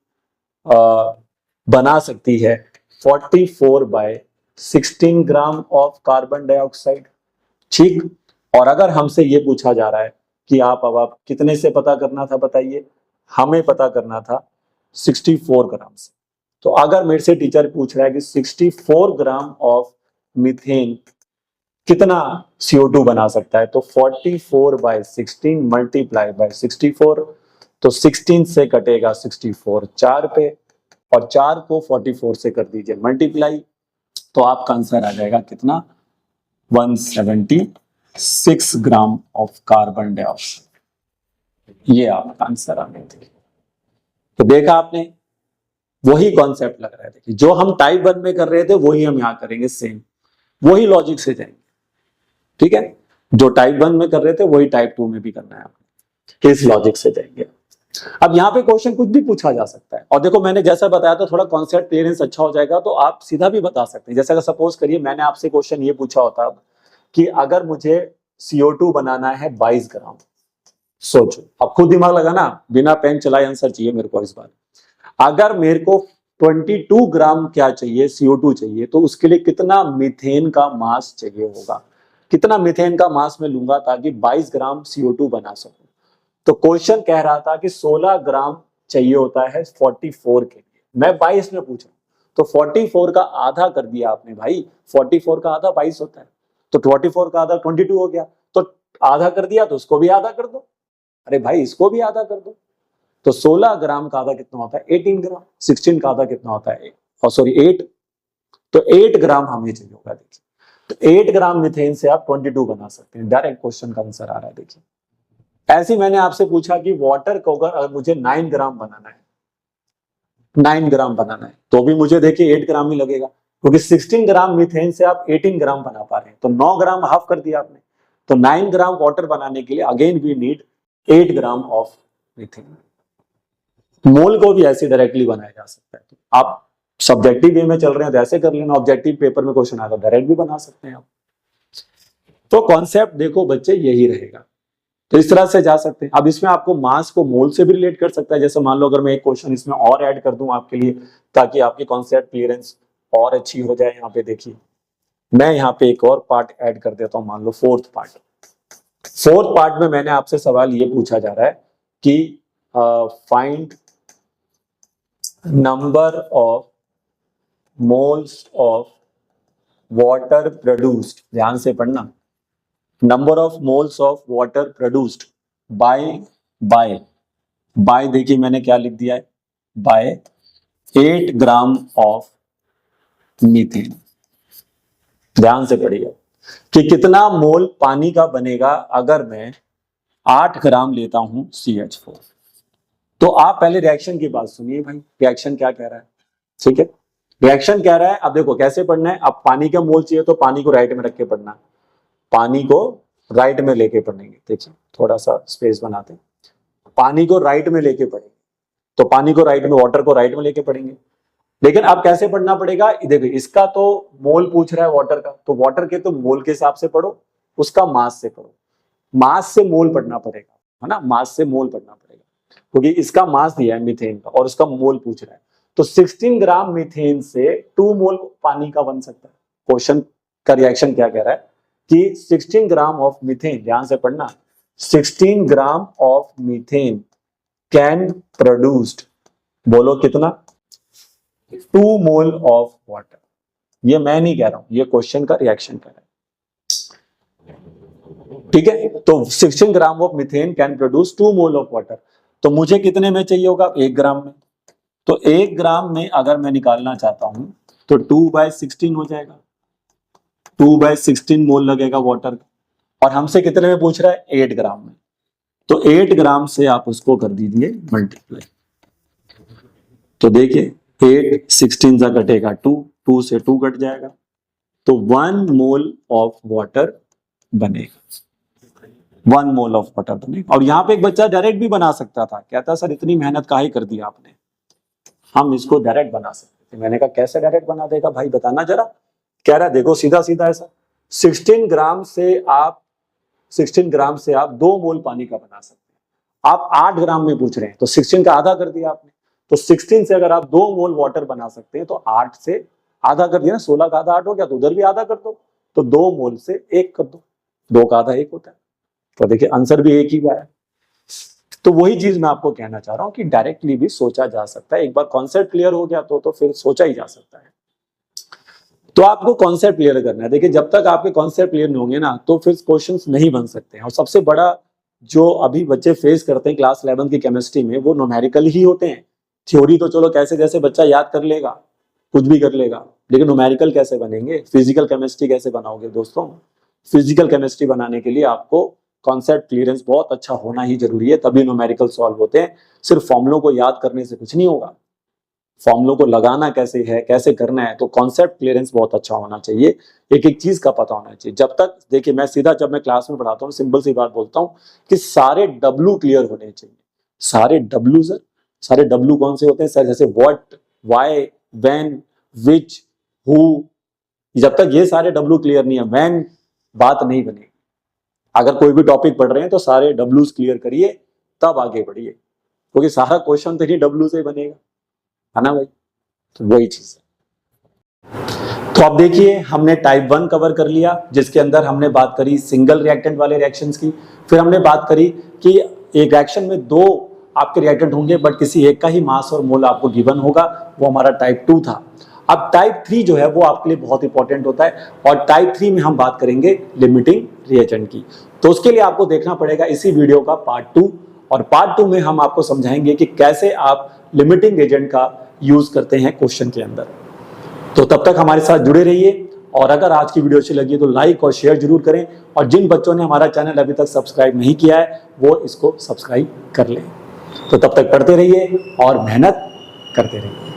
बना सकती है 44/16 ग्राम ऑफ कार्बन डाइऑक्साइड। ठीक। और अगर हमसे ये पूछा जा रहा है कि आप कितने से पता करना था बताइए? हमें पता करना था 64 ग्राम से। तो अगर मेरे से टीचर पूछ रहा है कि 64 ग्राम ऑफ मीथेन कितना CO2 बना सकता है, तो 44/16 मल्टीप्लाई बाय 64। तो 16 से कटेगा 64 4 पे, और 4 को 44 से कर दीजिए मल्टीप्लाई। तो आपका आंसर आ जाएगा कितना? 176 ग्राम ऑफ कार्बन डाइऑक्साइड। ये आपका आंसर आ गया। तो देखा आपने, वही कॉन्सेप्ट लग रहा है। देखिए, जो हम टाइप 1 में कर रहे थे वही हम यहां करेंगे, सेम वही लॉजिक से जाएंगे। ठीक है, जो टाइप 1 में कर रहे थे वही टाइप 2 में भी करना है आपको, किस लॉजिक से जाएंगे। अब यहाँ पे क्वेश्चन कुछ भी पूछा जा सकता है। और देखो, मैंने जैसा बताया था, थोड़ा कॉन्सेप्ट क्लियरेंस अच्छा हो जाएगा तो आप सीधा भी बता सकते हैं। जैसे अगर सपोज करिए मैंने आपसे क्वेश्चन ये पूछा होता कि अगर मुझे CO2 बनाना है 22 ग्राम। सोचो, अब खुद दिमाग लगाना, बिना पेन चलाए आंसर चाहिए मेरे को इस बार। अगर मेरे को 22 ग्राम क्या चाहिए? CO2 चाहिए। तो उसके लिए कितना मीथेन का मास चाहिए होगा? कितना मीथेन का मास मैं लूंगा ताकि 22 ग्राम CO2 बना सकूं? तो क्वेश्चन कह रहा था कि 16 ग्राम चाहिए होता है 44 के लिए। मैं 22 में पूछा, तो 44 का आधा कर दिया आपने भाई। 44 का आधा 22 होता है, तो 44 का आधा 22 हो गया। तो आधा कर दिया तो उसको भी आधा कर दो। अरे भाई, इसको भी आधा कर दो। तो 16 ग्राम का आधा कितना होता है? 18 ग्राम। 16 का आधा कितना होता है? 8। तो 8 ग्राम हमें चाहिए होगा। देखिए, तो 8 ग्राम मीथेन से आप 22 बना सकते हैं। डायरेक्ट क्वेश्चन का आंसर आ रहा है। देखिए, ऐसे मैंने आपसे पूछा कि वाटर को अगर मुझे 9 ग्राम बनाना है, 9 ग्राम बनाना है, तो भी मुझे देखिए 8 ग्राम ही लगेगा, क्योंकि 16 ग्राम मीथेन से आप 18 ग्राम बना पा रहे हैं। तो 9 ग्राम हाफ कर दिया आपने। तो 9 ग्राम वाटर बनाने के लिए again we need 8 gram of methane. Mole को भी ऐसे डायरेक्टली बनाया जा सकता है। तो आप सब्जेक्टिव वे में चल रहे हैं तो ऐसे कर लेना, ऑब्जेक्टिव पेपर में क्वेश्चन आएगा डायरेक्ट भी बना सकते हैं आप। तो कॉन्सेप्ट देखो बच्चे यही रहेगा। तो इस तरह से जा सकते हैं। अब इसमें आपको मास को मोल से भी रिलेट कर सकता है। जैसे मान लो अगर मैं एक क्वेश्चन इसमें और ऐड कर दूं आपके लिए, ताकि आपकी कॉन्सेप्ट क्लियरेंस और अच्छी हो जाए। यहाँ पे देखिए, मैं यहाँ पे एक और पार्ट ऐड कर देता हूं। मान लो फोर्थ पार्ट में मैंने आपसे सवाल ये पूछा जा रहा है कि find number of moles of water produced. ध्यान से पढ़ना, number of moles of water produced by देखिए मैंने क्या लिख दिया है, बाय 8 ग्राम ऑफ मीथेन। ध्यान से पढ़िए कि कितना मोल पानी का बनेगा अगर मैं 8 ग्राम लेता हूं CH4। तो आप पहले रिएक्शन की बात सुनिए भाई, रिएक्शन क्या कह रहा है। ठीक है, रिएक्शन कह रहा है, अब देखो कैसे पढ़ना है। अब पानी का मोल चाहिए तो पानी को राइट में रख के पढ़ना, पानी को राइट में लेके पढ़ेंगे। देखिए, थोड़ा सा स्पेस बनाते हैं, पानी को राइट में लेके पढ़ेंगे। तो पानी को राइट में, वाटर को राइट में लेके पढ़ेंगे। लेकिन अब कैसे पढ़ना पड़ेगा? देखो, इसका तो मोल पूछ रहा है वाटर का, तो वाटर के तो मोल के हिसाब से पढ़ो, उसका मास से पढ़ो। मास से मोल पढ़ना पड़ेगा, है ना, मास से मोल पढ़ना पड़ेगा, क्योंकि इसका मास दिया है मीथेन का और उसका मोल पूछ रहा है। तो 16 ग्राम मीथेन से 2 मोल पानी का बन सकता है। क्वेश्चन का रिएक्शन क्या कह रहा है कि 16 ग्राम ऑफ मीथेन, ध्यान से पढ़ना, 16 ग्राम ऑफ मीथेन कैन प्रोड्यूस्ड, बोलो कितना, 2 मोल ऑफ वाटर। ये मैं नहीं कह रहा हूं, ये क्वेश्चन का रिएक्शन कर रहा है, ठीक है। तो 16 ग्राम of methane can produce 2 mole of water. तो मुझे कितने में चाहिए होगा, 1 ग्राम में। तो 1 ग्राम में अगर मैं निकालना चाहता हूं तो 2/16 हो जाएगा, 2/16 मोल लगेगा वाटर का। और हमसे कितने में पूछ रहा है, 8 ग्राम में। तो 8 ग्राम से आप उसको कर दीजिए मल्टीप्लाई। तो देखिए 8 16 से कटेगा 2, 2 से 2 कट जाएगा, तो 1 मोल ऑफ वाटर बनेगा, 1 मोल ऑफ वाटर बनेगा। और यहाँ पे एक बच्चा डायरेक्ट भी बना सकता था, कहता सर इतनी मेहनत काहे कर दी आपने, हम इसको डायरेक्ट बना सकते थे। मैंने कहा कैसे डायरेक्ट बना देगा भाई, बताना जरा। कह रहा देखो सीधा सीधा ऐसा, 16 ग्राम से आप 2 मोल पानी का बना सकते हैं। आप 8 ग्राम में पूछ रहे हैं तो 16 का आधा कर दिया आपने। तो 16 से अगर आप 2 मोल वाटर बना सकते हैं तो 8 से आधा कर दिया ना, 16 का आधा 8 हो गया, तो उधर भी आधा कर दो, तो 2 मोल से 1 कर दो, 2 का आधा 1 होता है। तो देखिए आंसर भी एक ही आया। तो वही चीज मैं आपको कहना चाह रहा हूं कि डायरेक्टली भी सोचा जा सकता है। एक बार कॉन्सेप्ट क्लियर हो गया तो फिर सोचा ही जा सकता है। तो आपको कॉन्सेप्ट क्लियर करना है। देखिए जब तक आपके कॉन्सेप्ट क्लियर नहीं होंगे ना तो फिर क्वेश्चंस नहीं बन सकते हैं। और सबसे बड़ा जो अभी बच्चे फेस करते हैं क्लास 11 की केमिस्ट्री में, वो न्यूमेरिकल ही होते हैं। थ्योरी तो चलो कैसे कैसे बच्चा याद कर लेगा, कुछ भी कर लेगा, लेकिन न्यूमेरिकल कैसे बनेंगे, फिजिकल केमिस्ट्री कैसे बनाओगे दोस्तों। फिजिकल केमिस्ट्री बनाने के लिए आपको कॉन्सेप्ट क्लियरेंस बहुत अच्छा होना ही जरूरी है, तभी न्यूमेरिकल सॉल्व होते हैं। सिर्फ फॉर्मुलों को याद करने से कुछ नहीं होगा, फॉर्मुलों को लगाना कैसे है, कैसे करना है। तो कॉन्सेप्ट क्लियरेंस बहुत अच्छा होना चाहिए, एक एक चीज का पता होना चाहिए। जब तक देखिए मैं सीधा जब मैं क्लास में पढ़ाता हूँ सिंपल सी बात बोलता हूँ कि सारे डब्लू क्लियर होने चाहिए। सारे डब्लू सर, सारे डब्लू कौन से होते हैं सर, जैसे what, why, when, which, who. जब तक ये सारे डब्लू क्लियर नहीं है व्हेन बात नहीं बनेगी। अगर कोई भी टॉपिक पढ़ रहे हैं तो सारे डब्ल्यूज क्लियर करिए तब आगे बढ़िए, क्योंकि सारा क्वेश्चन तो ही डब्ल्यू से बनेगा, है ना भाई। तो वही चीज है। तो अब देखिए हमने टाइप 1 कवर कर लिया, जिसके अंदर हमने बात करी सिंगल रिएक्टेंट वाले रिएक्शंस की। फिर हमने बात करी कि एक रिएक्शन में 2 आपके रिएक्टेंट होंगे बट किसी एक का ही मास और मोल आपको गिवन होगा, वो हमारा टाइप 2 था। अब टाइप 3 जो है वो आपके लिए बहुत इंपॉर्टेंट होता है, और टाइप 3 में हम बात करेंगे लिमिटिंग रिएजेंट की। तो उसके लिए आपको देखना पड़ेगा इसी वीडियो का पार्ट 2, और पार्ट 2 में हम आपको समझाएंगे कि कैसे आप लिमिटिंग एजेंट का यूज करते हैं क्वेश्चन के अंदर। तो तब तक हमारे साथ जुड़े रहिए, और अगर आज की वीडियो अच्छी लगी तो लाइक और शेयर जरूर करें, और जिन बच्चों ने हमारा चैनल अभी तक सब्सक्राइब नहीं किया है वो इसको सब्सक्राइब कर लें। तो तब तक पढ़ते रहिए और मेहनत करते रहिए।